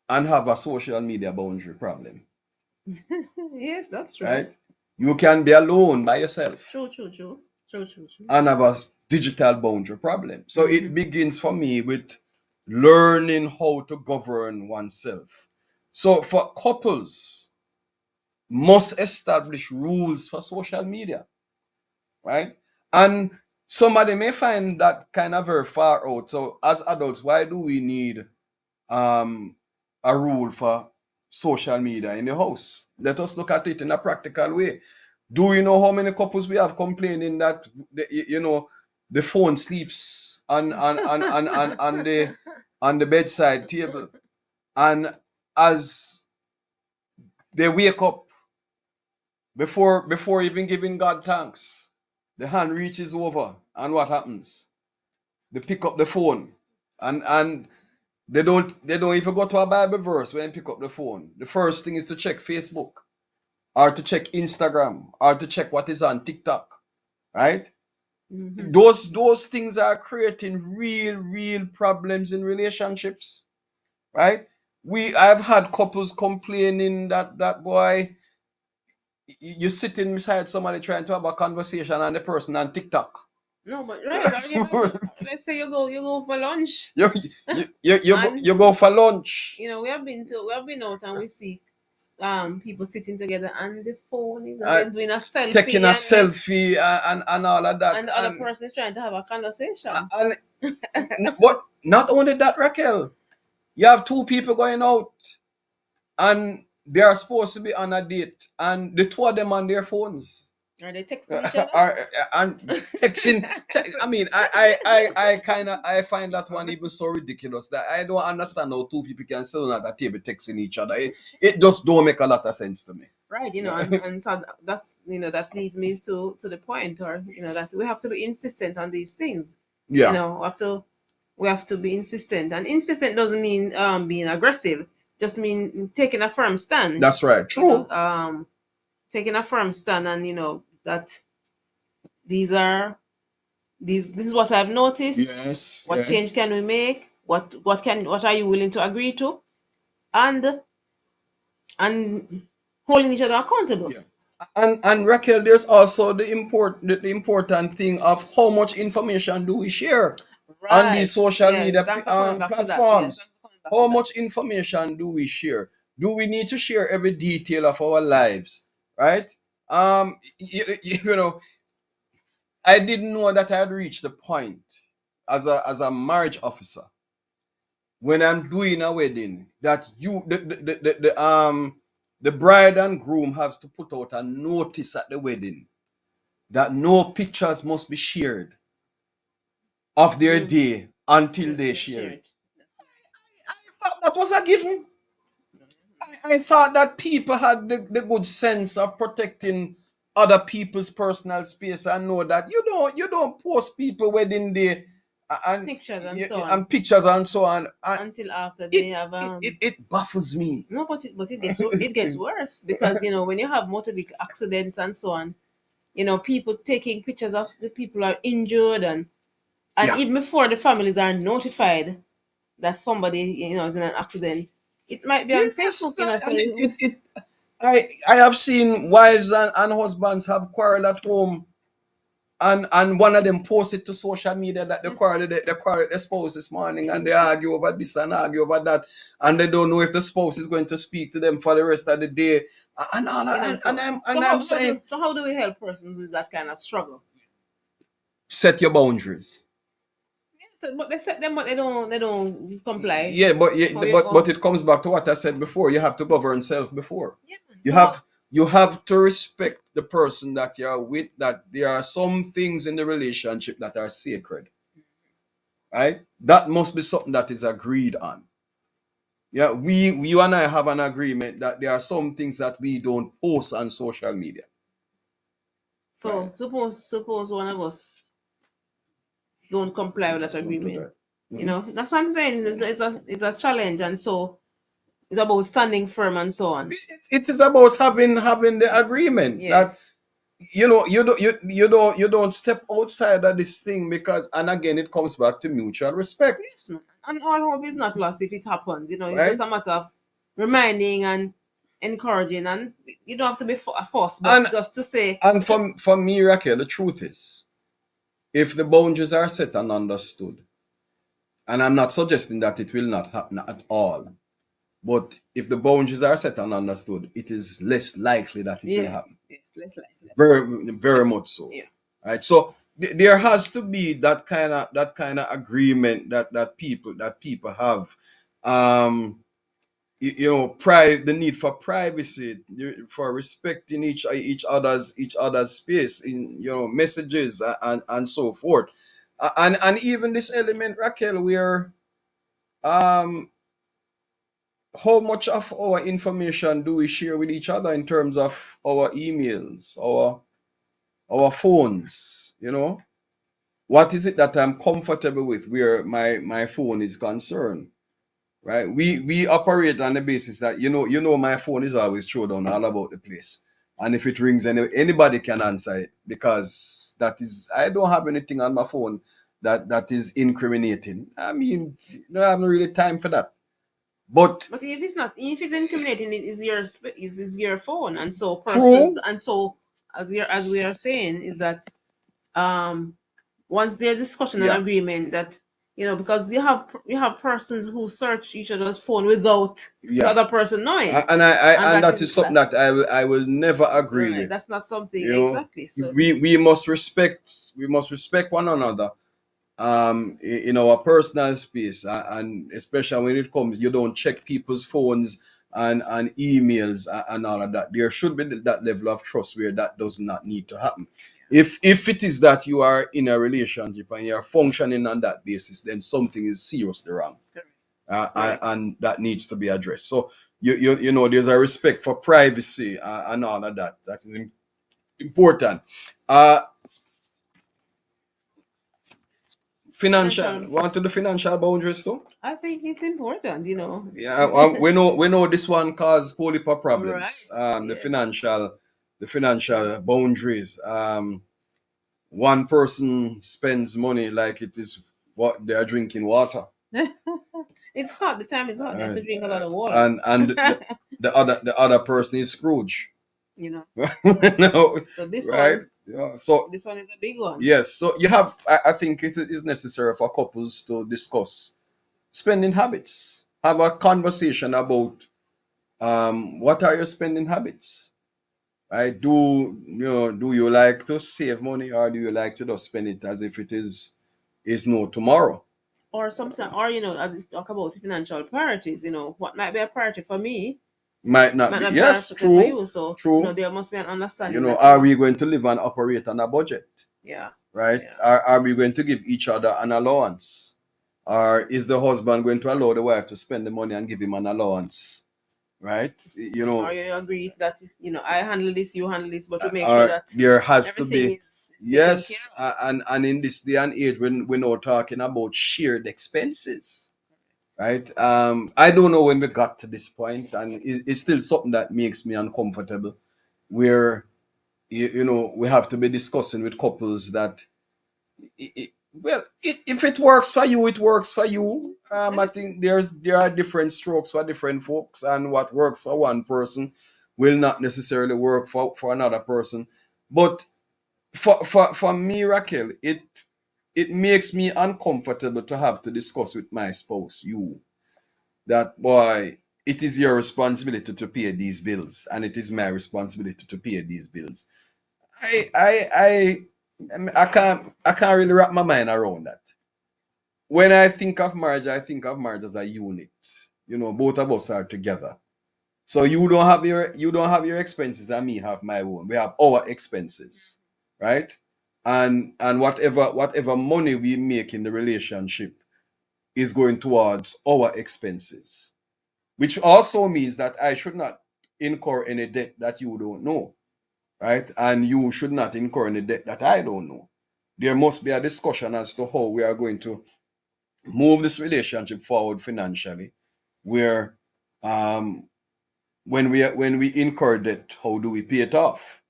and have a social media boundary problem, Yes, that's true. right? You can be alone by yourself True, true, true. True, true, true. and have a digital boundary problem. So Mm-hmm. it begins for me with learning how to govern oneself. So for couples, must establish rules for social media, right? And somebody may find that kind of very far out. So as adults, why do we need um a rule for social media in the house? Let us look at it in a practical way. Do you know how many couples we have complaining that the phone sleeps on the bedside table, and as they wake up, before even giving God thanks, the hand reaches over, and what happens? They pick up the phone, and they don't even go to a Bible verse when they pick up the phone. The first thing is to check Facebook, or to check Instagram, or to check what is on TikTok, right? Mm-hmm. Those things are creating real problems in relationships, right? I've had couples complaining that boy, you're sitting beside somebody trying to have a conversation and the person on TikTok. No, but right, or That's you know, what- let's say you go for lunch, you, and you go for lunch we have been out and we see people sitting together and the phone is and and they're doing a taking selfie a and then selfie and all of that, and the other person is trying to have a conversation. and but not only that, Raquel, you have two people going out and they are supposed to be on a date and the two of them on their phones. Are they texting each other? And texting. I mean, I kind of I find that one even so ridiculous that I don't understand how two people can sit on at a table texting each other. It just don't make a lot of sense to me. Right, and so that's that leads me to the point, or that we have to be insistent on these things. Yeah, We have to be insistent, and insistent doesn't mean being aggressive. Just mean taking a firm stand. that's right. You know, True. taking a firm stand, and that these are this is what I've noticed. Yes. What Yes. change can we make? What are you willing to agree to? And holding each other accountable. Yeah. And Raquel, there's also the important thing of how much information do we share on these Right. social Yes. media Thanks for coming back to that. Yes. platforms. Thanks for coming back to How that. much information do we share? Do we need to share every detail of our lives, right? I didn't know that I had reached the point as a marriage officer when I'm doing a wedding that the bride and groom has to put out a notice at the wedding that no pictures must be shared of their Mm, day until until they they share share it. it. I thought that was a given. I thought that people had the good sense of protecting other people's personal space and know that you don't post people wedding day and Pictures and so on and pictures and so on. And until after they it have it baffles me. no, but it gets worse because when you have motor vehicle accidents and so on, people taking pictures of the people who are injured, and Yeah. even before the families are notified that somebody is in an accident, it might be on Yes, Facebook, so and I have seen wives and husbands have quarrel at home, and one of them posted to social media that they quarreled their spouse this morning, and they argue over this and argue over that, and they don't know if the spouse is going to speak to them for the rest of the day, and all and so I'm so and I'm how saying, do we help persons with that kind of struggle? set your boundaries. So, but they set them, but they don't comply. Yeah, How you but go? it comes back to what I said before. You have to govern self before. Yeah, man. You So how? have you have to respect the person that you're with. That there are some things in the relationship that are sacred, right? That must be something that is agreed on. Yeah, you and I have an agreement that there are some things that we don't post on social media, right? So suppose one of us don't comply with that Don't do agreement. that. Mhm. That's what I'm saying. It's a challenge, and so it's about standing firm and so on. It is about having the agreement that Yes. you don't step outside of this thing, because, and again, it comes back to mutual respect, Yes, man. And all hope is not lost if it happens. It's just right? a matter of reminding and encouraging, and you don't have to be a force, but And just to say, for me, Raquel, the truth is, if the boundaries are set and understood, and I'm not suggesting that it will not happen at all, but if the boundaries are set and understood, it is less likely that it will yes, happen. yes, let's like, Very much so. yeah. Right. So there has to be that kind of agreement that people have. Um, the need for privacy, for respecting each other's space in messages, and so forth. And even this element, Raquel, where um how much of our information do we share with each other in terms of our emails, our phones, what is it that I'm comfortable with where my phone is concerned, right? We operate on the basis that my phone is always thrown down all about the place, and if it rings, anybody can answer it, because that is, I don't have anything on my phone that is incriminating. I mean, I haven't really time for that. But But if it's incriminating, it is is your phone, and so persons, true, and so as we are saying is that um once there's discussion and yeah, agreement that because you have persons who search each other's phone without the yeah. other person knowing, And and and that that is is something that that I will never agree right. with. That's not something You know, exactly. So we must respect one another, in our personal space, and especially when it comes, you don't check people's phones and emails, and all of that. There should be that level of trust where that does not need to happen. If it is that you are in a relationship and you're functioning on that basis, then something is seriously wrong, correct. and that needs to be addressed. So there's a respect for privacy, and all of that. That is important. Uh, financial. Financial, Want to the financial boundaries too? I think it's important. Yeah, we know this one cause whole heap of Right. problems. The Yes. financial boundaries. One person spends money like it is what they are drinking water. It's hot. The time is hot. They have Uh, to drink a lot of water. and the other person is Scrooge. you know. No, So this right? one, Yeah. So this one is a big one. yes, so you have. I think it is necessary for couples to discuss spending habits. Have a conversation about what are your spending habits. Right? Do you like to save money, or do you like to just spend it as if it is no tomorrow? Or sometimes, or as you talk about financial priorities, what might be a priority for me Might not might be. not be a Yes, priority for true, you. So true. there must be an understanding that Are we going to live and operate on a budget? yeah, Right? yeah. Are we going to give each other an allowance? Or is the husband going to allow the wife to spend the money and give him an allowance? Right? Or you agree that I handle this, you handle this, but we make sure Or that there has to everything be, is taken care yes, of. and in this day and age, when we're now talking about shared expenses, right? I don't know when we got to this point, and it's still something that makes me uncomfortable, where we have to be discussing with couples that, if it works for you, it works for you. I Yes. think there are different strokes for different folks, and what works for one person will not necessarily work for another person. But for me, Raquel, it makes me uncomfortable to have to discuss with my spouse, that, boy, it is your responsibility to pay these bills, and it is my responsibility to pay these bills. I I I I can't really wrap my mind around that. when I think of marriage, I think of marriage as a unit. Both of us are together. So you don't have your expenses and me have my own. We have our expenses, right? And whatever money we make in the relationship is going towards our expenses, which also means that I should not incur any debt that you don't know, right? And you should not incur any debt that I don't know. There must be a discussion as to how we are going to move this relationship forward financially, where um, when we incur debt, how do we pay it off,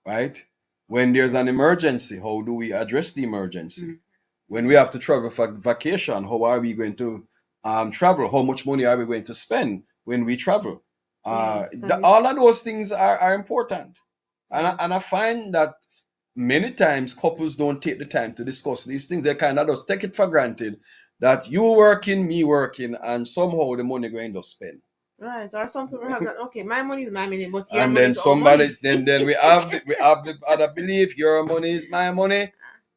right? When there's an emergency, how do we address the emergency? When we have to travel for vacation, how are we going to travel? How much money are we going to spend when we travel? Yes, All of those things are important. And yes. I find that many times couples don't take the time to discuss these things. They kind of just take it for granted that you working, me working, and somehow the money going to spend. Right. Or some people have that. Okay, my money is my money, but your And money then is our money. then we have the other belief, your money is my money,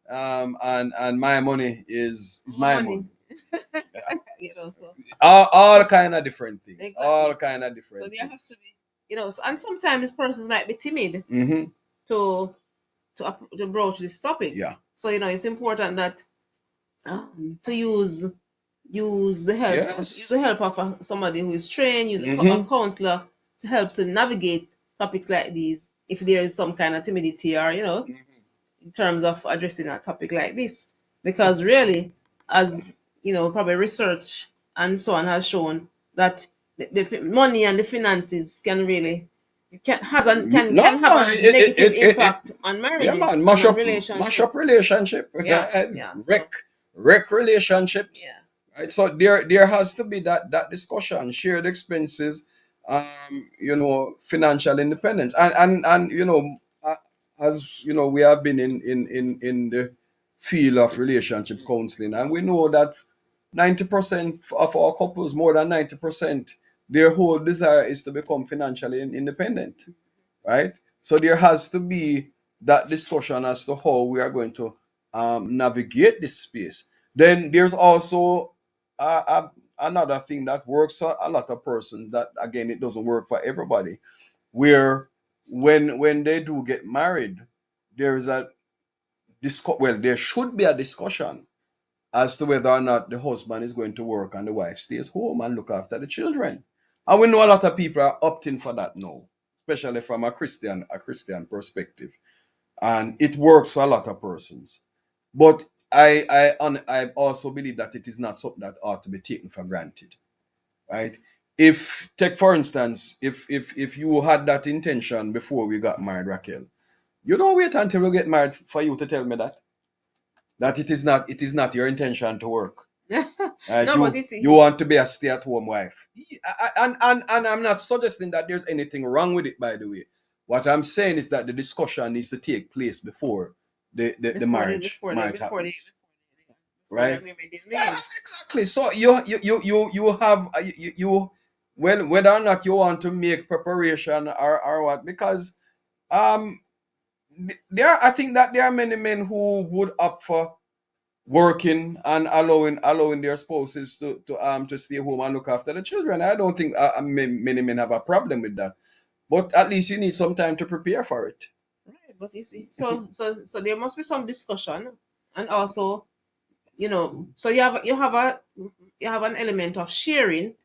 and my money is Our my money. money. So All kind of different things. exactly. All kind of So different there has to things. be, and sometimes persons might be timid Mm-hmm. to to broach this topic. Yeah. So it's important that to use the help Yes. of somebody who is trained, use a Mm-hmm. counselor to help to navigate topics like these if there is some kind of timidity or in terms of addressing a topic like this, because really, as probably research and so on has shown that the money and the finances can really No, can have no, a negative impact on yeah, man, marriages and mash on up, mash relationship. up relationship, Yeah, yeah. So wreck relationships, yeah. right? So there has to be that discussion, shared expenses, financial independence, and as we have been in the field of relationship counseling, and we know that 90% of our couples, more than 90%, their whole desire is to become financially independent, right? So there has to be that discussion as to how we are going to navigate this space. Then there's also another thing that works for a lot of persons that again it doesn't work for everybody. Where when they do get married, there is there should be a discussion as to whether or not the husband is going to work and the wife stays home and look after the children. And we know a lot of people are opting for that now, especially from a Christian perspective. And it works for a lot of persons. But I also believe that it is not something that ought to be taken for granted. Right? If take for instance, if you had that intention before we got married, Raquel, you don't wait until we get married for you to tell me that it is not your intention to work. Right? No, but You you see, you want to be a stay-at-home wife. And I'm not suggesting that there's anything wrong with it, by the way. What I'm saying is that the discussion needs to take place before the before the marriage before the marriage before the happens. before the Right? agreement is Yeah, made. exactly. So you have well, whether or not you want to make preparation or what, because um I think that there are many men who would opt for working and allowing their spouses to stay home and look after the children. I don't think many men have a problem with that. But at least you need some time to prepare for it. Right, but you see, so there must be some discussion, and also, so you have an element of sharing,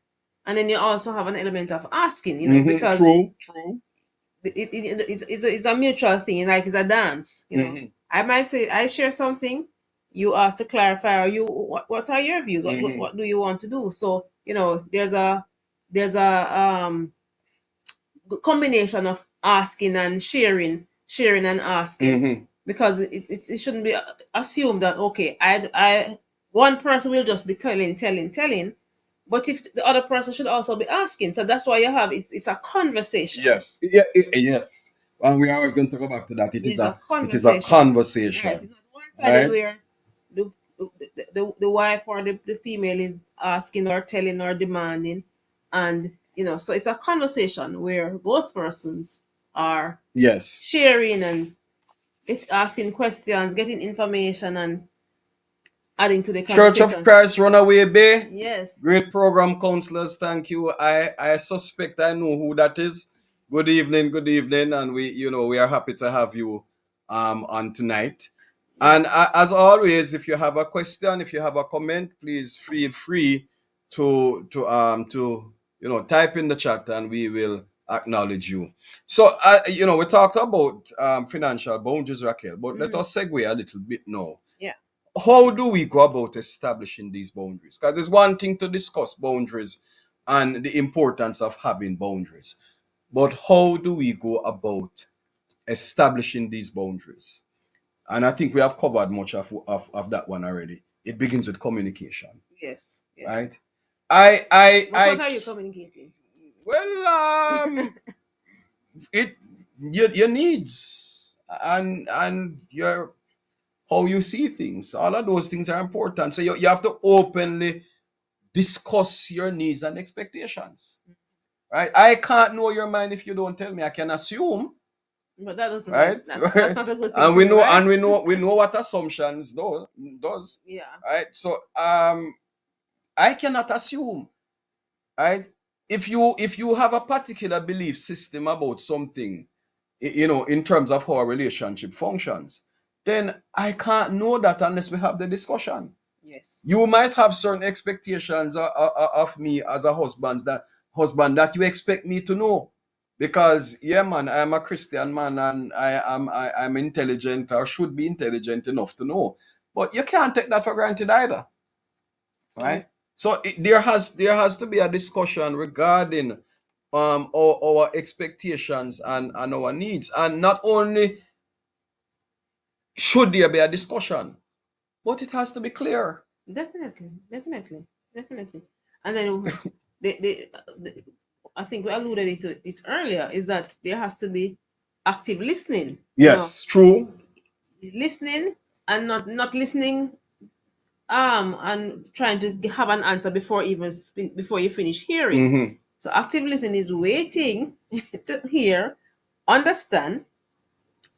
and then you also have an element of asking, because True, true. it's a mutual thing, like it's a dance. I might say I share something, you ask to clarify, or what are your views? What do you want to do? So there's a combination of asking and sharing and asking, because it shouldn't be assumed that okay, I one person will just be telling, but if the other person should also be asking, so that's why you have it's a conversation. Yes. Yeah, yes. And we are always going to go back to that. It is It's a a conversation, right? It's conversation. not one-sided Right? where the wife or the female is asking or telling or demanding, and so it's a conversation where both persons are Yes. sharing and asking questions, getting information, and adding to the Church of conversation. Christ, Runaway Bay. Yes. Great program counselors, thank you. I suspect I know who that is. Good evening, and we are happy to have you on tonight. Yeah. And as always, if you have a question, if you have a comment, please feel free to type in the chat, and we will acknowledge you. So we talked about financial boundaries, Raquel, but let us segue a little bit now. Yeah. How do we go about establishing these boundaries? Because it's one thing to discuss boundaries and the importance of having boundaries, but how do we go about establishing these boundaries? And I think we have covered much of that one already. It begins with communication, Yes. Yes. right? I What are you communicating? well, it your needs and your how you see things. All of those things are important. So you have to openly discuss your needs and expectations. Right? I can't know your mind if you don't tell me. I can assume, But that doesn't mean right? that's not a good thing And to we do, know right? we know what assumptions does. Yeah. Right? So I cannot assume, right? If you have a particular belief system about something, in terms of how a relationship functions, then I can't know that unless we have the discussion. Yes. You might have certain expectations of me as a husband that you expect me to know, because yeah, man, I am a Christian man, and I'm intelligent, or should be intelligent enough to know. But you can't take that for granted either, right? So So there has to be a discussion regarding our expectations and our needs, and not only should there be a discussion, but it has to be clear. definitely. And then the I think we alluded into it earlier, is that there has to be active listening. Yes, true. Listening, and not listening and trying to have an answer before you finish hearing. Mm-hmm. So active listening is waiting to hear, understand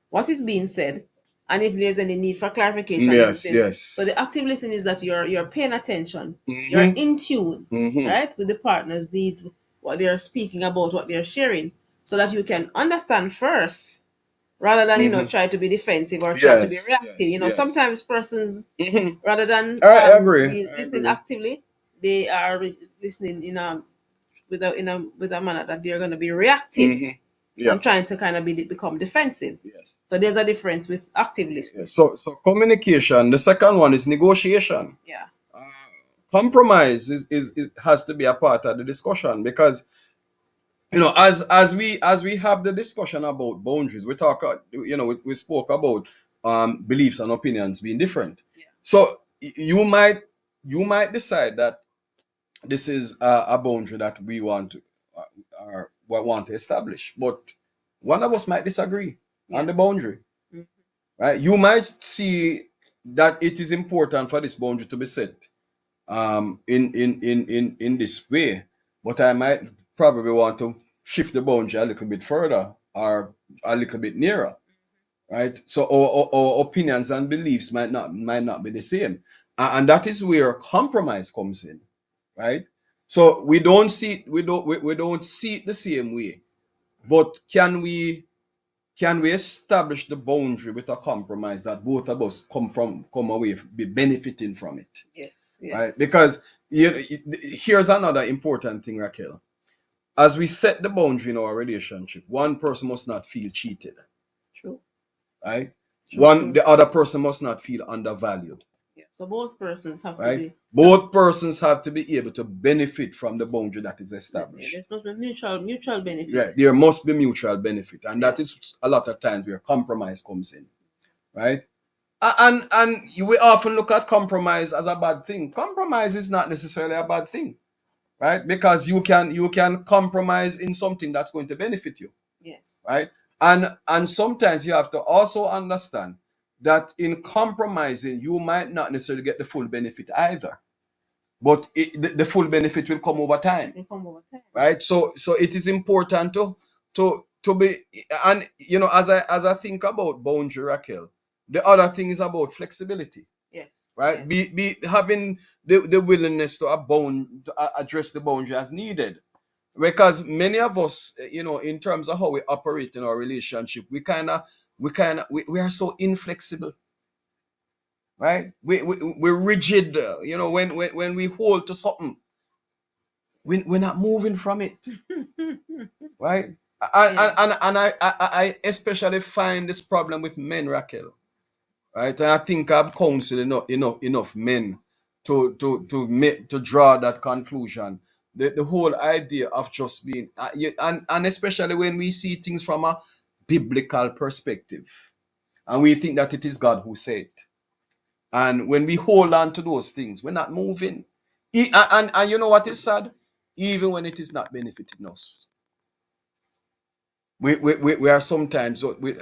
what is being said, and if there's any need for clarification, Yes, then so yes. the active listening is that you're paying attention, you're Mm-hmm. in tune, Mm-hmm. right, with the partner's needs, what they're speaking about, what they're sharing, so that you can understand first, rather than Mm-hmm. try to be defensive or try to be Yes, reactive. yes, yes. Sometimes persons, Mm-hmm. rather than I agree. be I listening agree. actively, they are listening with a manner that they're going to be reactive Mm-hmm. Yeah. and trying to kind of become defensive. Yes. So there's a difference with active listening. Yes. So communication. The second one is negotiation. Yeah. Compromise is has to be a part of the discussion, because as we have the discussion about boundaries, we spoke about beliefs and opinions being different. Yeah. So you might decide that this is a boundary that we want to or want to establish, but one of us might disagree on Yeah. the boundary, Mhm. right? You might see that it is important for this boundary to be set in this way, but I might probably want to shift the boundary a little bit further or a little bit nearer, right? So our opinions and beliefs might not be the same, and that is where compromise comes in, right? So we don't see it the same way, but can we establish the boundary with a compromise that both of us come away be benefiting from it, Yes. right? Yes. Because here's another important thing, Raquel. As we set the boundary in our relationship, one person must not feel cheated, True. right? True. The other person must not feel undervalued, Yeah. So both persons have to right? be Both persons have to be able to benefit from the boundary that is established. there must be mutual Right, benefits. there must be mutual benefit, and Yeah. that is a lot of times where compromise comes in, right? We often look at compromise as a bad thing. Compromise is not necessarily a bad thing, right? Because you can compromise in something that's going to benefit you, Yes. right? And sometimes you have to also understand that in compromising you might not necessarily get the full benefit either, but the full benefit will come over time, They come over time. right? So it is important to be, and as I think about boundary, Raquel, the other thing is about flexibility, Yes. right? Yes. Be having the willingness to address the boundary as needed. Because many of us, in terms of how we operate in our relationship, we are so inflexible, right? We're rigid. When we hold to something, we're not moving from it, right? Yeah. And I especially find this problem with men, Raquel, right? And I think I've counseled enough men to draw that conclusion. The whole idea of just being, and especially when we see things from a biblical perspective, and we think that it is God who said it. And when we hold on to those things, we're not moving. And you know what is sad? Even when it is not benefiting us, we are sometimes, we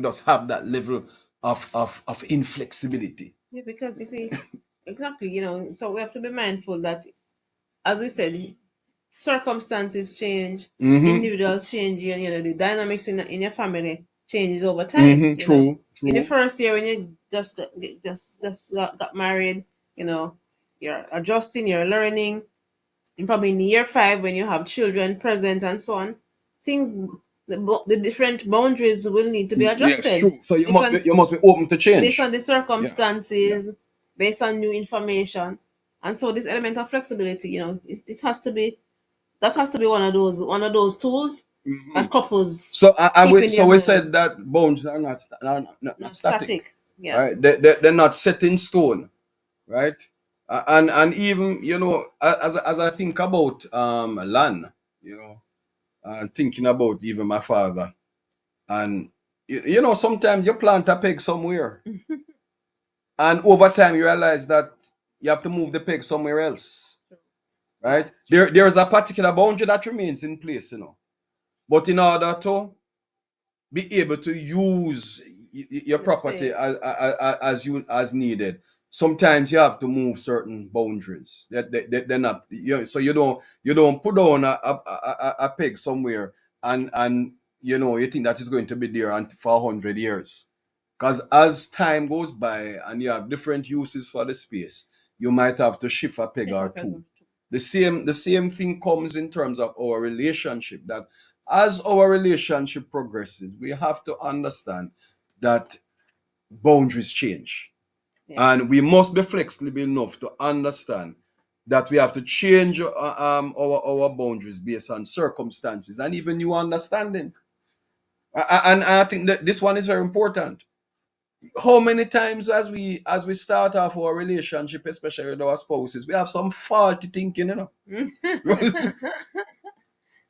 just have that level of inflexibility. Yeah, because you see, exactly, so we have to be mindful that, as we said, circumstances change, Mm-hmm. individuals change, the dynamics in your family changes over time. Mm-hmm. True. In the True. first year when you just got married, you're adjusting, you're learning, and probably in year 5 when you have children present and so on, things the different boundaries will need to be Yes, adjusted true. So you based must be on you must be open to based on change. the Yeah. Yeah. circumstances, based on new information. And so this element of flexibility, it has to be that has to be one of those tools Mm-hmm. that couples So keep in their we mind, said that bones are not not static, static. Yeah. right? They're not set in stone, right? And even as I think about land, and thinking about even my father, and sometimes you plant a peg somewhere, and over time you realize that you have to move the peg somewhere else, Yeah. right? There's a particular boundary that remains in place, but in order to be able to use your The property space. as needed, sometimes you have to move certain boundaries. They're not, so you don't put down a peg somewhere, and you think that is going to be there for 100 years, because as time goes by and you have different uses for the space, you might have to shift a peg If I or can two. go. The same thing comes in terms of our relationship, that as our relationship progresses, we have to understand that boundaries change. And Yes. we must be flexible enough to understand that we have to change our boundaries based on circumstances and even new understanding. And I think that this one is very important. How many times as we start off our relationship, especially with our spouses, we have some faulty thinking,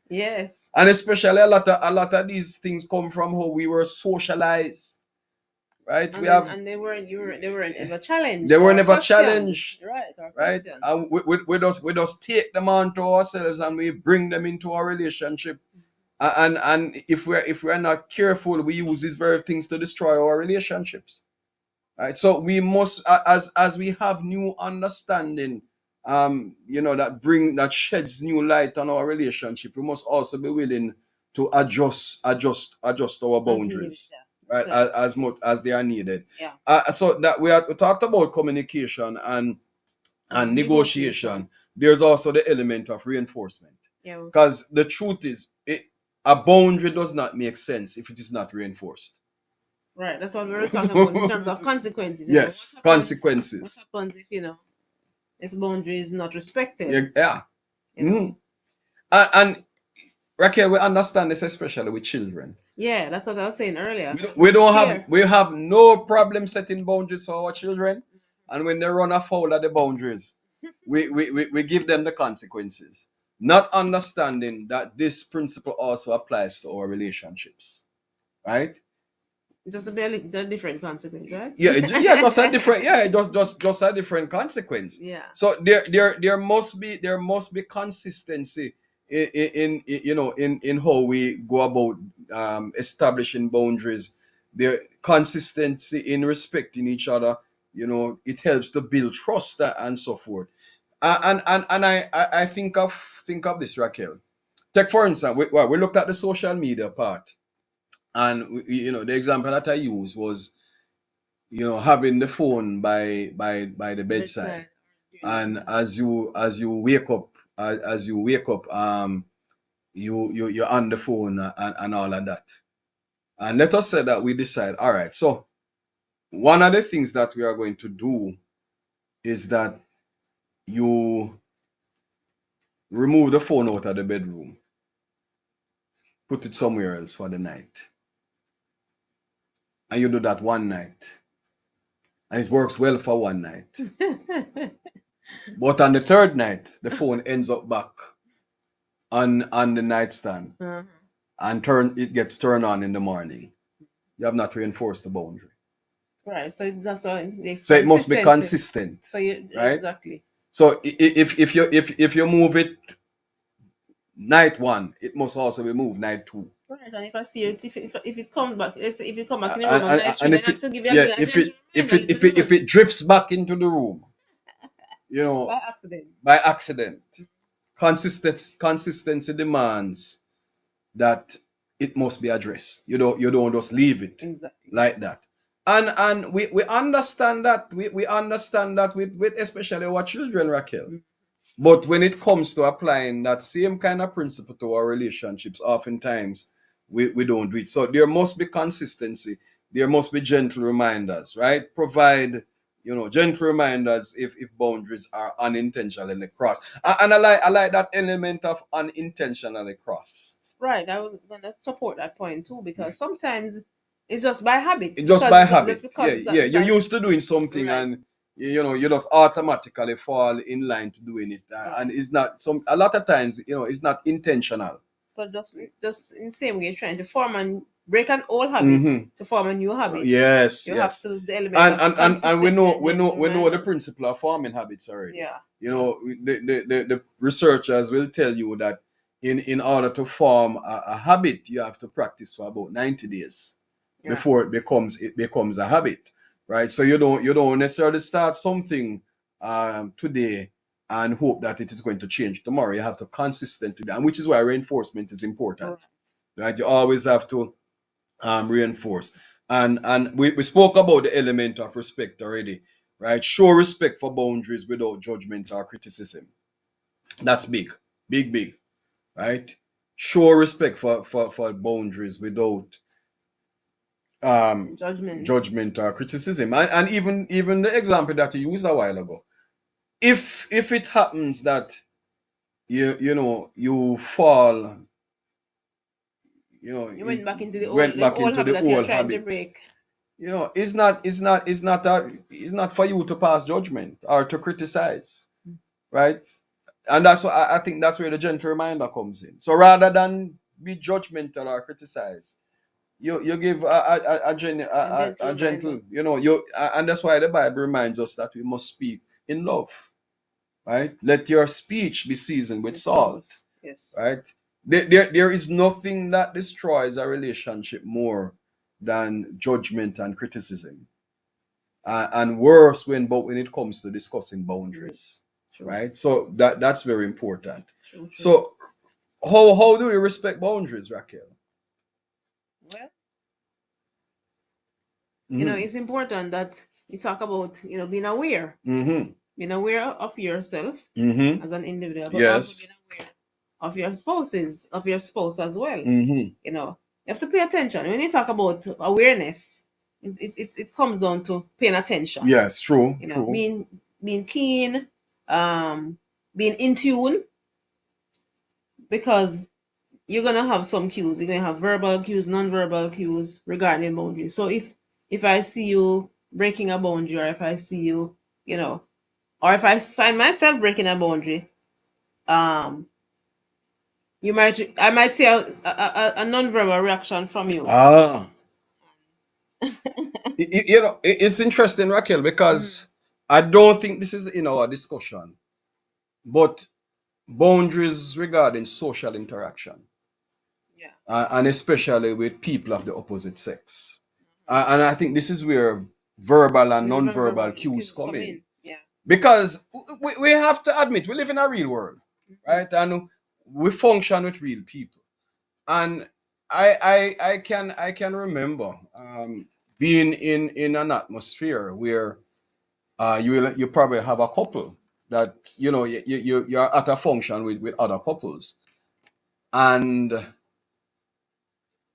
Yes. and especially a lot of these things come from how we were socialized, right? And then they weren't ever They challenged were or never questioned. challenged, Right, or right? questioned. And we just take them onto ourselves and we bring them into our relationship. And if we're not careful, we use these very things to destroy our relationships, right? So we must, as we have new understanding, that sheds new light on our relationship, we must also be willing to adjust our As needed. boundaries, Yeah. right, Certainly. as much as they are needed. Yeah. So that we talked about communication and Negotiation. negotiation. There's also the element of reinforcement, Yeah. because the truth is, a boundary does not make sense if it is not reinforced. Right. That's what we were talking about in terms of consequences. What Yes, happens? What consequences. happens if its boundary is not respected? Yeah, yeah. You know. Mhm. And Raquel, we understand this especially with children. Yeah, that's what I was saying earlier. We So don't, we we have to don't have care. we have no problem setting boundaries for our children, and when they run afoul of the boundaries, we give them the consequences, not understanding that this principle also applies to our relationships, right? Just a barely a different consequence, right? Yeah, just a different, yeah, just a different consequence. Yeah. So there must be consistency in how we go about establishing boundaries. There consistency in respecting each other. It helps to build trust, and so forth. And I think of this, Raquel. Take for instance, we looked at the social media part, and the example that I used was, having the phone by the bedside, Bedside. and as you wake up, you're on the phone, and all of that. And let us say that we decide, all right, so one of the things that we are going to do is that you remove the phone out of the bedroom, put it somewhere else for the night. And you do that one night. And it works well for one night. But on the third night, the phone ends up back on the nightstand, Uh-huh. and it gets turned on in the morning. You have not reinforced the boundary. Right. So that's all the So it must be consistency. consistent, So you right? exactly. So if you move it night one, it must also be moved night two. Right. And if I see it, if it comes back, let's say if you come back in the room on And, night three, and then I if have it to give you yeah, a gentle if reminder, it if little it if nudge it drifts back into the room, you know, by accident. by accident, consistency demands that it must be addressed. You don't just leave it Exactly. like that. And we understand that. We understand that with especially our children, Raquel. Mm. But when it comes to applying that same kind of principle to our relationships, oftentimes we don't do it. So there must be consistency. There must be gentle reminders, right? Provide, gentle reminders if boundaries are unintentionally crossed. And I like that element of unintentionally crossed. Right. I was gonna support that point too because sometimes it's just by habit Just because by just habit. Yeah, because yeah. it's You're like used to doing something, right, and you just automatically fall in line to doing it. And right. it's not a lot of times, it's not intentional. So just in the same way, you're trying to form and break an old habit Mm-hmm. to form a new habit. Yes, You have yes. to the element And of the and and, and we consistency know and we know gentle we know the reminders. principle of forming habits already. Yeah, You yeah, know, the researchers will tell you that in order to form a habit, you have to practice for about 90 days yeah. before it becomes a habit, right? So you don't necessarily start something today and hope that it is going to change tomorrow. You have to consistently, and which is why reinforcement is Right. important, right? You always have to reinforce. And we spoke about the element of respect already, right? Show respect for boundaries without judgment or criticism. That's big, big, big, right? Show respect for boundaries without um Judgment. judgment or criticism. And even the example that you used a while ago. If it happens that you fall, You went back into the went them back old into habit the that you're old trying to habit, break. it's not for you to pass judgment or to criticize, right? And that's what I think that's where the gentle reminder comes in. So rather than be judgmental or criticize, you give A gentle a reminder. gentle, and that's why the Bible reminds us that we must speak in love, right? Let your speech be seasoned with With salt, salt. Yes. right? There is nothing that destroys a relationship more than judgment and criticism, and worse when it comes to discussing Mm. boundaries, True. right? So that's very important. True. True. So how do we respect boundaries, Raquel? Well, Mm-hmm. it's important that you talk about being aware, Mm-hmm. being aware of yourself Mm-hmm. as an individual, but also Yes. being aware of your spouse as well. Mm-hmm. You have to pay attention when you talk about awareness. It comes down to paying attention. Yes, true, true. Being keen, um, being in tune, because you're gonna have some cues. You're gonna have verbal cues, non-verbal cues regarding boundaries. So if I see you breaking a boundary, or if I see you, you know, or if I find myself breaking a boundary, um, I might see a non-verbal reaction from you. Ah, it's interesting, Raquel, Mhm. because I don't think this is in our discussion, but boundaries regarding social interaction, Yeah. and especially with people of the opposite sex. And I think this is where verbal and The verbal non-verbal cues cues come come in. in. Yeah. Because we have to admit, we live in a real world, Mhm. right? And we function with real people. And I can remember being in an atmosphere where you probably have a couple that you're at a function with other couples, and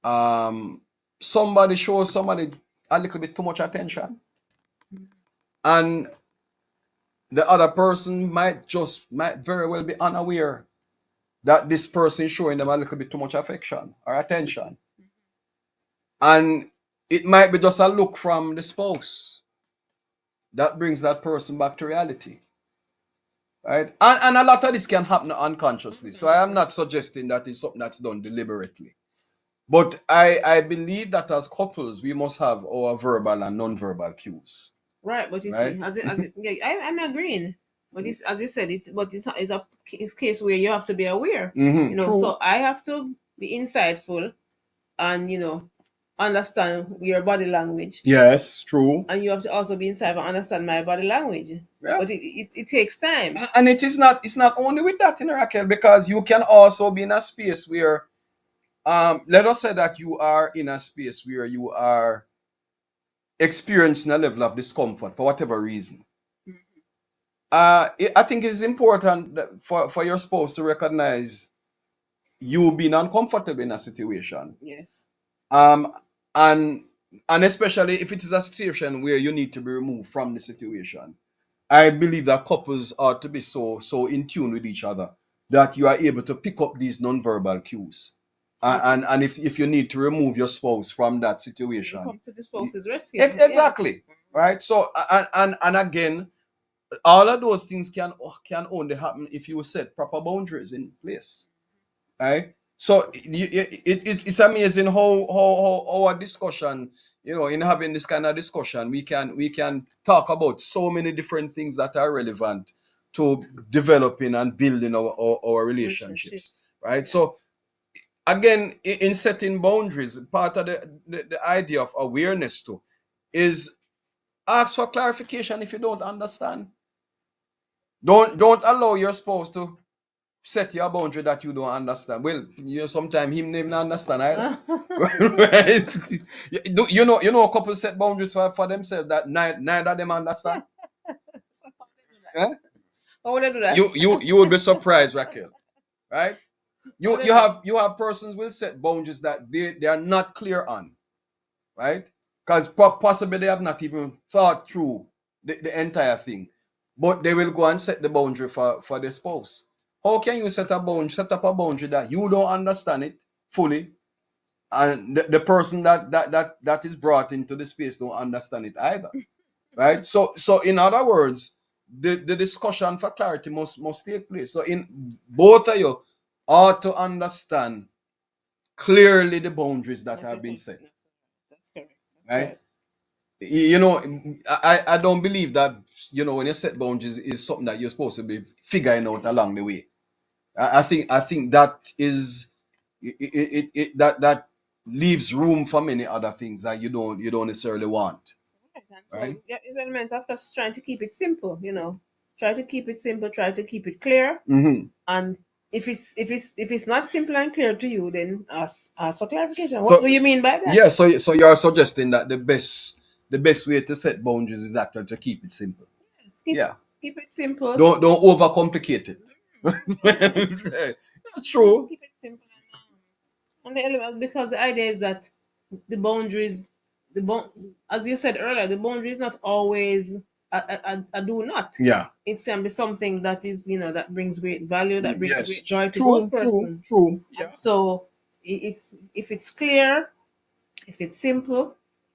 um somebody shows somebody a little bit too much attention, and the other person might very well be unaware that this person is showing them a little bit too much affection or attention, and it might be just a look from the spouse that brings that person back to reality, right? And a lot of this can happen unconsciously, so I am not suggesting that it's something that's done deliberately, but I believe that as couples we must have our verbal and non-verbal cues, Right, but you see, right? yeah, I'm agreeing. But it's, as you said, it's a case where you have to be aware. True. So I have to be insightful and understand your body language, Yes, true. and you have to also be insightful and understand my body language. Yeah. But it takes time. And it's not only with that, Raquel, because you can also be in a space where let us say that you are in a space where you are experiencing a level of discomfort for whatever reason. I think it's important for your spouse to recognize you being uncomfortable in a situation. Yes. Um, and and especially if it is a situation where you need to be removed from the situation. I believe that couples are to be so in tune with each other that you are able to pick up these non-verbal cues. And if you need to remove your spouse from that situation, Come to the spouse's rescue. Yeah. exactly, right? So and again, all of those things can only happen if you set proper boundaries in place, right? So it's amazing how our discussion, in having this kind of discussion, we can talk about so many different things that are relevant to developing and building our relationships, right? Yeah. So again, in setting boundaries, part of the idea of awareness too is ask for clarification if you don't understand. Don't allow your spouse to set your boundary that you don't understand. Well, sometimes him never understand either. Right? A couple set boundaries for themselves that neither of them understand. Eh? How would I do that? You would be surprised, Raquel. Right? How You would I you do that? have you have persons will set boundaries that they are not clear on, right? Because possibly they have not even thought through the entire thing. But they will go and set the boundary for the spouse. How can you set up a boundary that you don't understand it fully, and the person that is brought into the space don't understand it either? Right? So in other words, the discussion for clarity must take place. So in both of you ought to understand clearly the boundaries that have been set. That's correct. That's Right? right. You know, I don't believe that, when you set boundaries is something that you're supposed to be figuring out along the way. I think that is that leaves room for many other things that you don't necessarily want. Right. And so Right? yeah, it's an element of just trying to keep it simple. Try to keep it simple. Try to keep it clear. Mm-hmm. And if it's not simple and clear to you, then ask for clarification. What So do you mean by that? yeah, so you're suggesting that the best way to set boundaries is actually to keep it simple. Yes, Yeah. keep it simple. Don't overcomplicate it. That's true. Keep it simple and the element, because the idea is that the boundaries, as you said earlier, the boundary is not always a do not. Yeah. It can be something that is that brings great value, that brings Yes. great joy to both True. person. True. And Yeah. so it's if it's clear, if it's simple,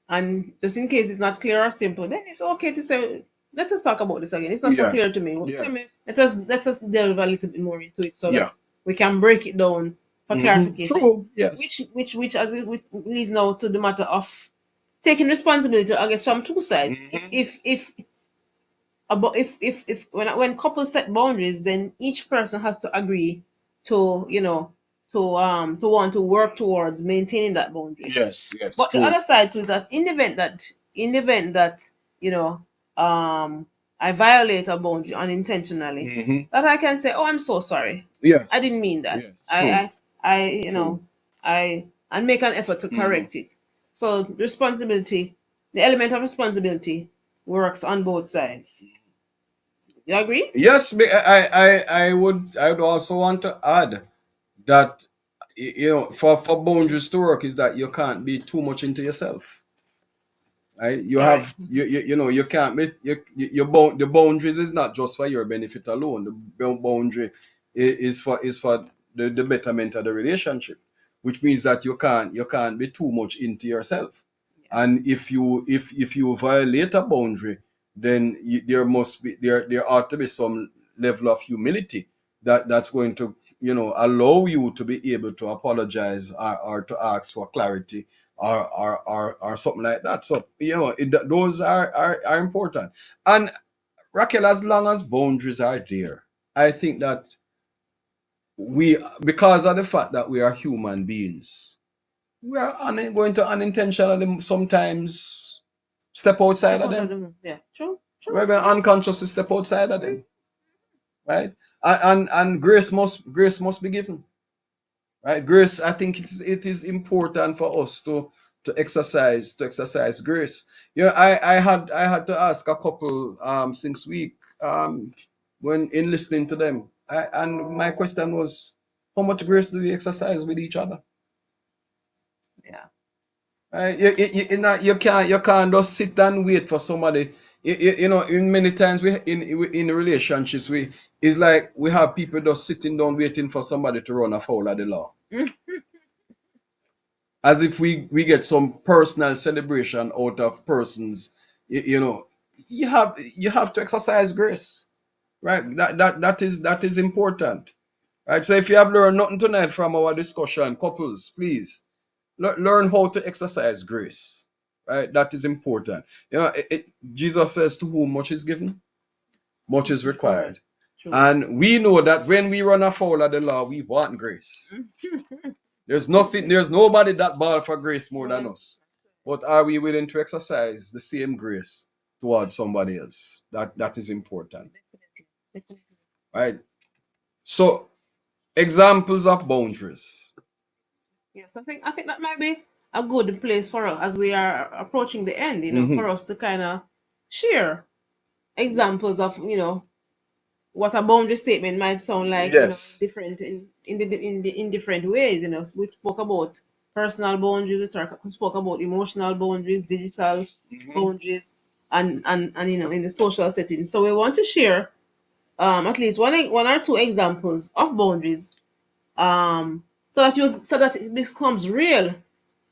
and just in case it's not clear or simple, then it's okay to say, let us talk about this again. It's not so Yeah. clear to me. Yes. Let us delve a little bit more into it so Yeah. that we can break it down for clarification. True. Yes. Which as it leads now to the matter of taking responsibility, I guess, from two sides. If about if when couples set boundaries, then each person has to agree to to want to work towards maintaining that boundary. Yes. Yes. But the True. other side is that in the event that you know I violate a boundary unintentionally, that I can say, oh, I'm so sorry, Yes. I didn't mean that. Yes. I True. I True. I and make an effort to correct it. So responsibility the element of responsibility works on both sides. You agree? Yes, I would also want to add that for boundaries to work is that you can't be too much into yourself, right? You All right. have you can't be the boundaries is not just for your benefit alone. The boundary is for the betterment of the relationship, which means that you can't be too much into yourself. Yeah. And if you violate a boundary, then there must be there ought to be some level of humility that's going to allow you to be able to apologize, or to ask for clarity, or something like that. So those are important. And Raquel, as long as boundaries are there, I think that we, because of the fact that we are human beings, we are going to unintentionally sometimes step outside Step of out of them. the room. Yeah. True. We're True. going to unconsciously step outside of them, right? And grace must be given, right? Grace, I think it is important for us to exercise grace. I had to ask a couple since week, when in listening to them, and my question was, how much grace do you exercise with each other? Yeah. Right? You can't just sit and wait for somebody. In many times in relationships, it's like we have people just sitting down waiting for somebody to run afoul of the law, as if we get some personal celebration out of persons. You have to exercise grace, right? That is important, right? So if you have learned nothing tonight from our discussion, couples, please learn how to exercise grace, right? That is important. Jesus says, to whom much is given, much is Required. required. True. And we know that when we run afoul of the law, we want grace. There's nobody that ball for grace more than us. But are we willing to exercise the same grace towards somebody else? That is important, right? So, examples of boundaries. Yes, I think that might be a good place for us as we are approaching the end, for Hmm. us to kind of share examples of, what a boundary statement might sound like, Yes. different in different ways. We spoke about personal boundaries, we spoke about emotional boundaries, digital boundaries, and in the social setting. So we want to share at least one or two examples of boundaries, so that it becomes real,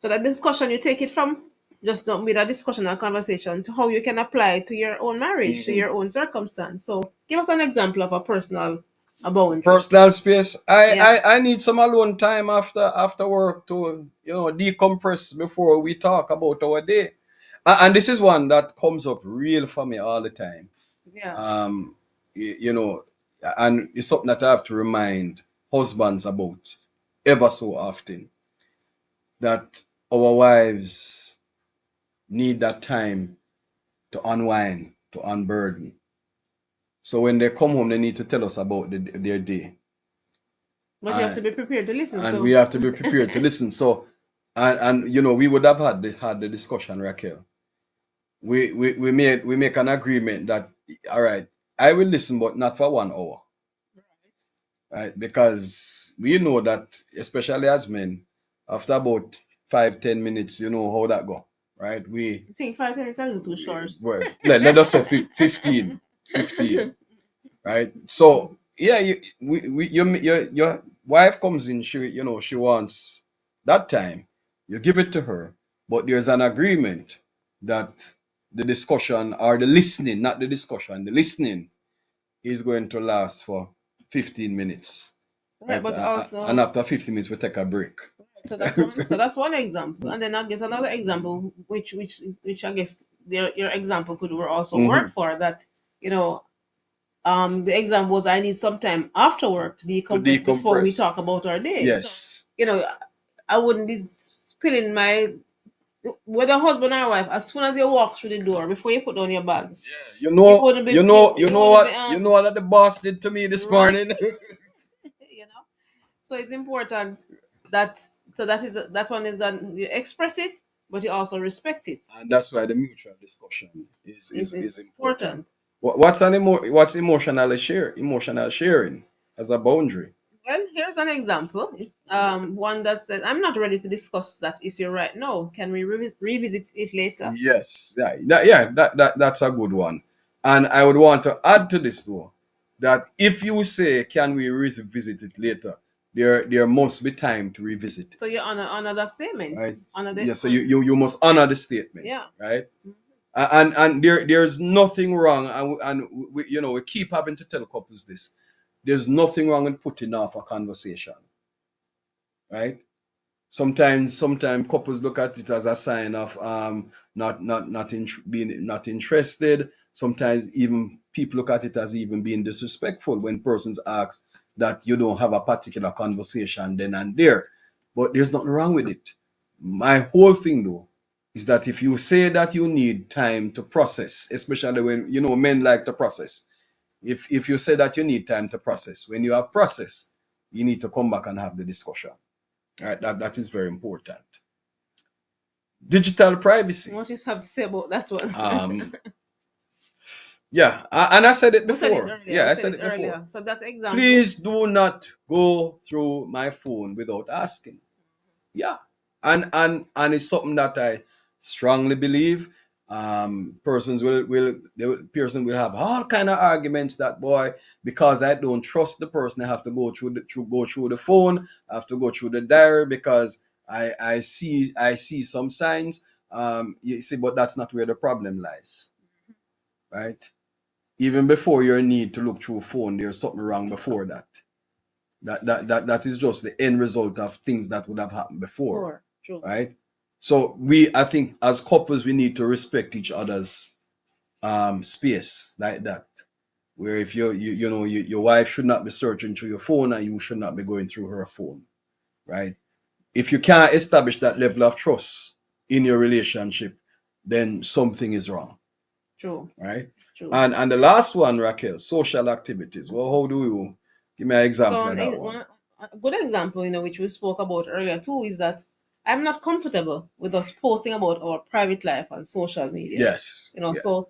so that discussion, you take it from just don't be a discussion or conversation to how you can apply it to your own marriage, to Mhm. your own circumstance. So give us an example of a personal a boundary. Personal space. I, Yeah. I I need some alone time after work to decompress before we talk about our day. And this is one that comes up real for me all the time. Yeah. Um, and it's something that I have to remind husbands about ever so often, that our wives need that time to unwind, to unburden. So when they come home, they need to tell us about their day. But you have to And be prepared to listen. and we So have to be prepared to listen. So, and we would have had the discussion, Raquel. We make an agreement that, all right, I will listen, but not for 1 hour, right? Because we know that, especially as men, after about 5-10 minutes, you know how that go, right? I think 5 10 minutes are too short. Well, let us say 15, right? So yeah, your wife comes in, she wants that time, you give it to her, but there's an agreement that the discussion, or the listening, not the discussion, the listening is going to last for 15 minutes, Right, right? but And also, after 15 minutes we take a break. so that's one example, and then I guess another example, which I guess your example could also work Mhm. for that. You know, the example was, I need some time after work to To decompress before we decompress. talk about our day. So, Yes. you know, I wouldn't be spilling my, whether husband or wife, as soon as you walk through the door, before you put down your bag, You you know, wouldn't be you you, know, you you know wouldn't be what, that the boss did to me this right. morning. you know. So it's important that, that one is that you express it, but you also respect it. And that's why the mutual discussion It's is important. important. What's emotional sharing as a boundary? Well, here's an example. It's one that said, "I'm not ready to discuss that issue right now. Can we revisit it later?" Yes, that's a good one. And I would want to add to this though, that if you say, can we revisit it later, there must be time to revisit So it. you honor that statement. Right? Honor the Yeah, so you must honor the statement, yeah. right? And there's nothing wrong, and we keep having to tell couples this. There's nothing wrong in putting off a conversation, right? Sometimes couples look at it as a sign of being not interested. Sometimes even people look at it as even being disrespectful when persons ask that you don't have a particular conversation then and there. But there's nothing wrong with it. My whole thing though is that if you say that you need time to process, especially when men like to process. If you say that you need time to process, when you have process, you need to come back and have the discussion. Right, that is very important. Digital privacy. What you have to say about that one? Um, yeah, and I said it We said it before. earlier. Yeah, We I said said it it before. earlier. So that example. Please do not go through my phone without asking. Yeah, and it's something that I strongly believe. Person will have all kind of arguments that, boy, because I don't trust the person, I have to go through the phone, I have to go through the diary because I see some signs. You see, but that's not where the problem lies, right? Even before your need to look through phone, there's something wrong before that. That is just the end result of things that would have happened before, True. right? So I think as couples we need to respect each other's space like that, where if your wife should not be searching through your phone and you should not be going through her phone, right? If you can't establish that level of trust in your relationship, then something is wrong, True. right? True. And the last one, Raquel, social activities. Well, how do you give me an example So of that one? a good example, which we spoke about earlier too, is that I'm not comfortable with us posting about our private life on social media. Yes. Yeah. So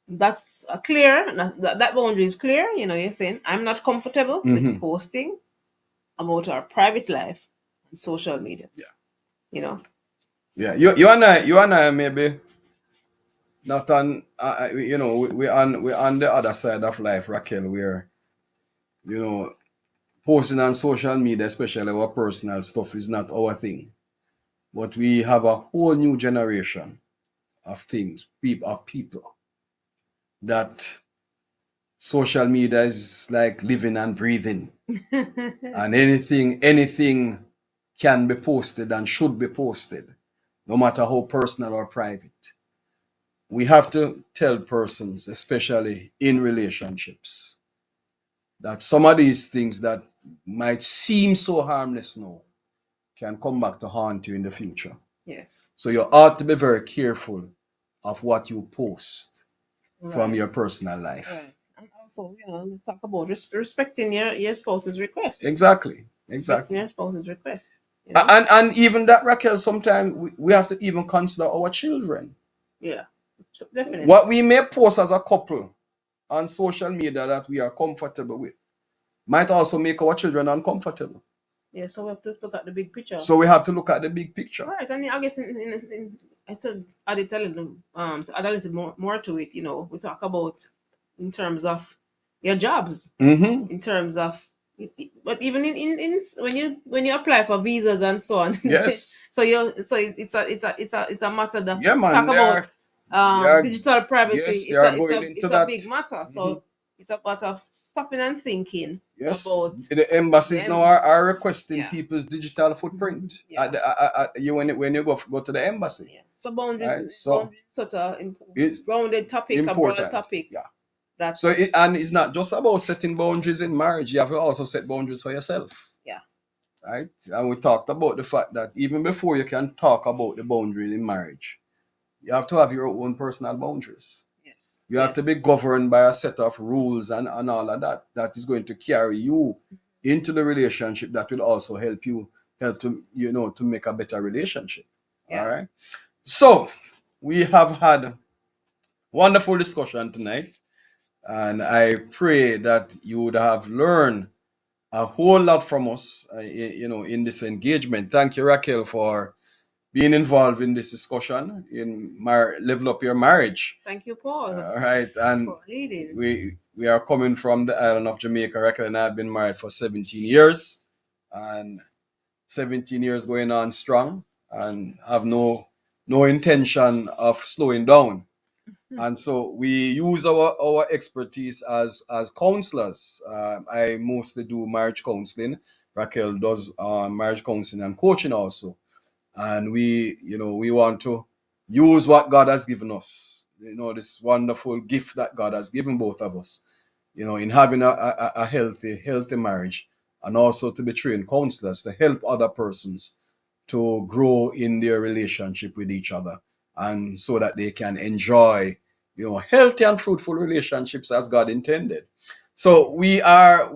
that's clear. That boundary is clear. You're saying I'm not comfortable with posting about our private life on social media. Yeah. Yeah. You and I maybe not on we're on the other side of life, Raquel, where you know posting on social media, especially our personal stuff, is not our thing. But we have a whole new generation of people that social media is like living and breathing. And anything can be posted and should be posted, no matter how personal or private. We have to tell persons, especially in relationships, that some of these things that might seem so harmless now can come back to haunt you in the future. Yes. So you ought to be very careful of what you post from Right. your personal life. Right. And also, talk about respecting your spouse's request. Exactly. Respecting your spouse's request. And even that, Raquel, sometimes we have to even consider our children. Yeah, definitely. What we may post as a couple on social media that we are comfortable with might also make our children uncomfortable. Yeah, so we have to look at the big picture. So we have to look at the big picture. Right, and I guess I to add a little to add a little more to it. We talk about in terms of your jobs, in terms of, but even in when you apply for visas and so on. Yes. so it's a matter that Yeah, man, talk about digital privacy. Yes, they are going into It's that. a big matter. So it's a matter of stopping and thinking Yes, about the embassies them. now are requesting Yeah. people's digital footprint. Yeah. When you go to the embassy. Yeah. So boundaries, Right, so boundaries is such a it's rounded topic, a broad important. topic. Yeah. That's So and it's not just about setting boundaries in marriage. You have to also set boundaries for yourself. yeah. Right? And we talked about the fact that even before you can talk about the boundaries in marriage, you have to have your own personal boundaries. Yes. You have to be governed by a set of rules and all of that is going to carry you into the relationship, that will also help to make a better relationship All Yeah. right. So we have had wonderful discussion tonight, and I pray that you would have learned a whole lot from us, in this engagement. Thank you, Raquel, for being involved in this discussion in level up your marriage. Thank you, Paul, All right, and for leading. we are coming from the island of Jamaica. Raquel and I have been married for 17 years, and 17 years going on strong, and have no intention of slowing down. And so we use our expertise as counselors. I mostly do marriage counseling. Raquel does marriage counseling and coaching also. And we want to use what God has given us. This wonderful gift that God has given both of us. In having a healthy marriage, and also to be trained counselors to help other persons to grow in their relationship with each other, and so that they can enjoy healthy and fruitful relationships as God intended. So we are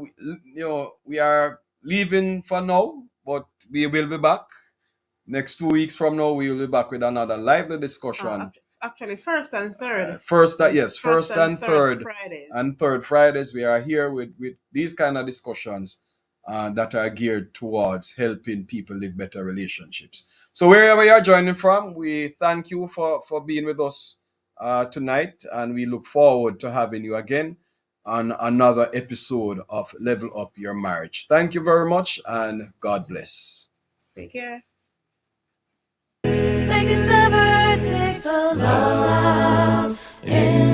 leaving for now, but we will be back next 2 weeks from now. We will be back with another lively discussion. Actually, first and third. First First and third Fridays. and third Fridays, we are here with these kind of discussions that are geared towards helping people live better relationships. So wherever you are joining from, we thank you for being with us tonight, and we look forward to having you again on another episode of Level Up Your Marriage. Thank you very much, and God bless. Take care. They can never take the love out in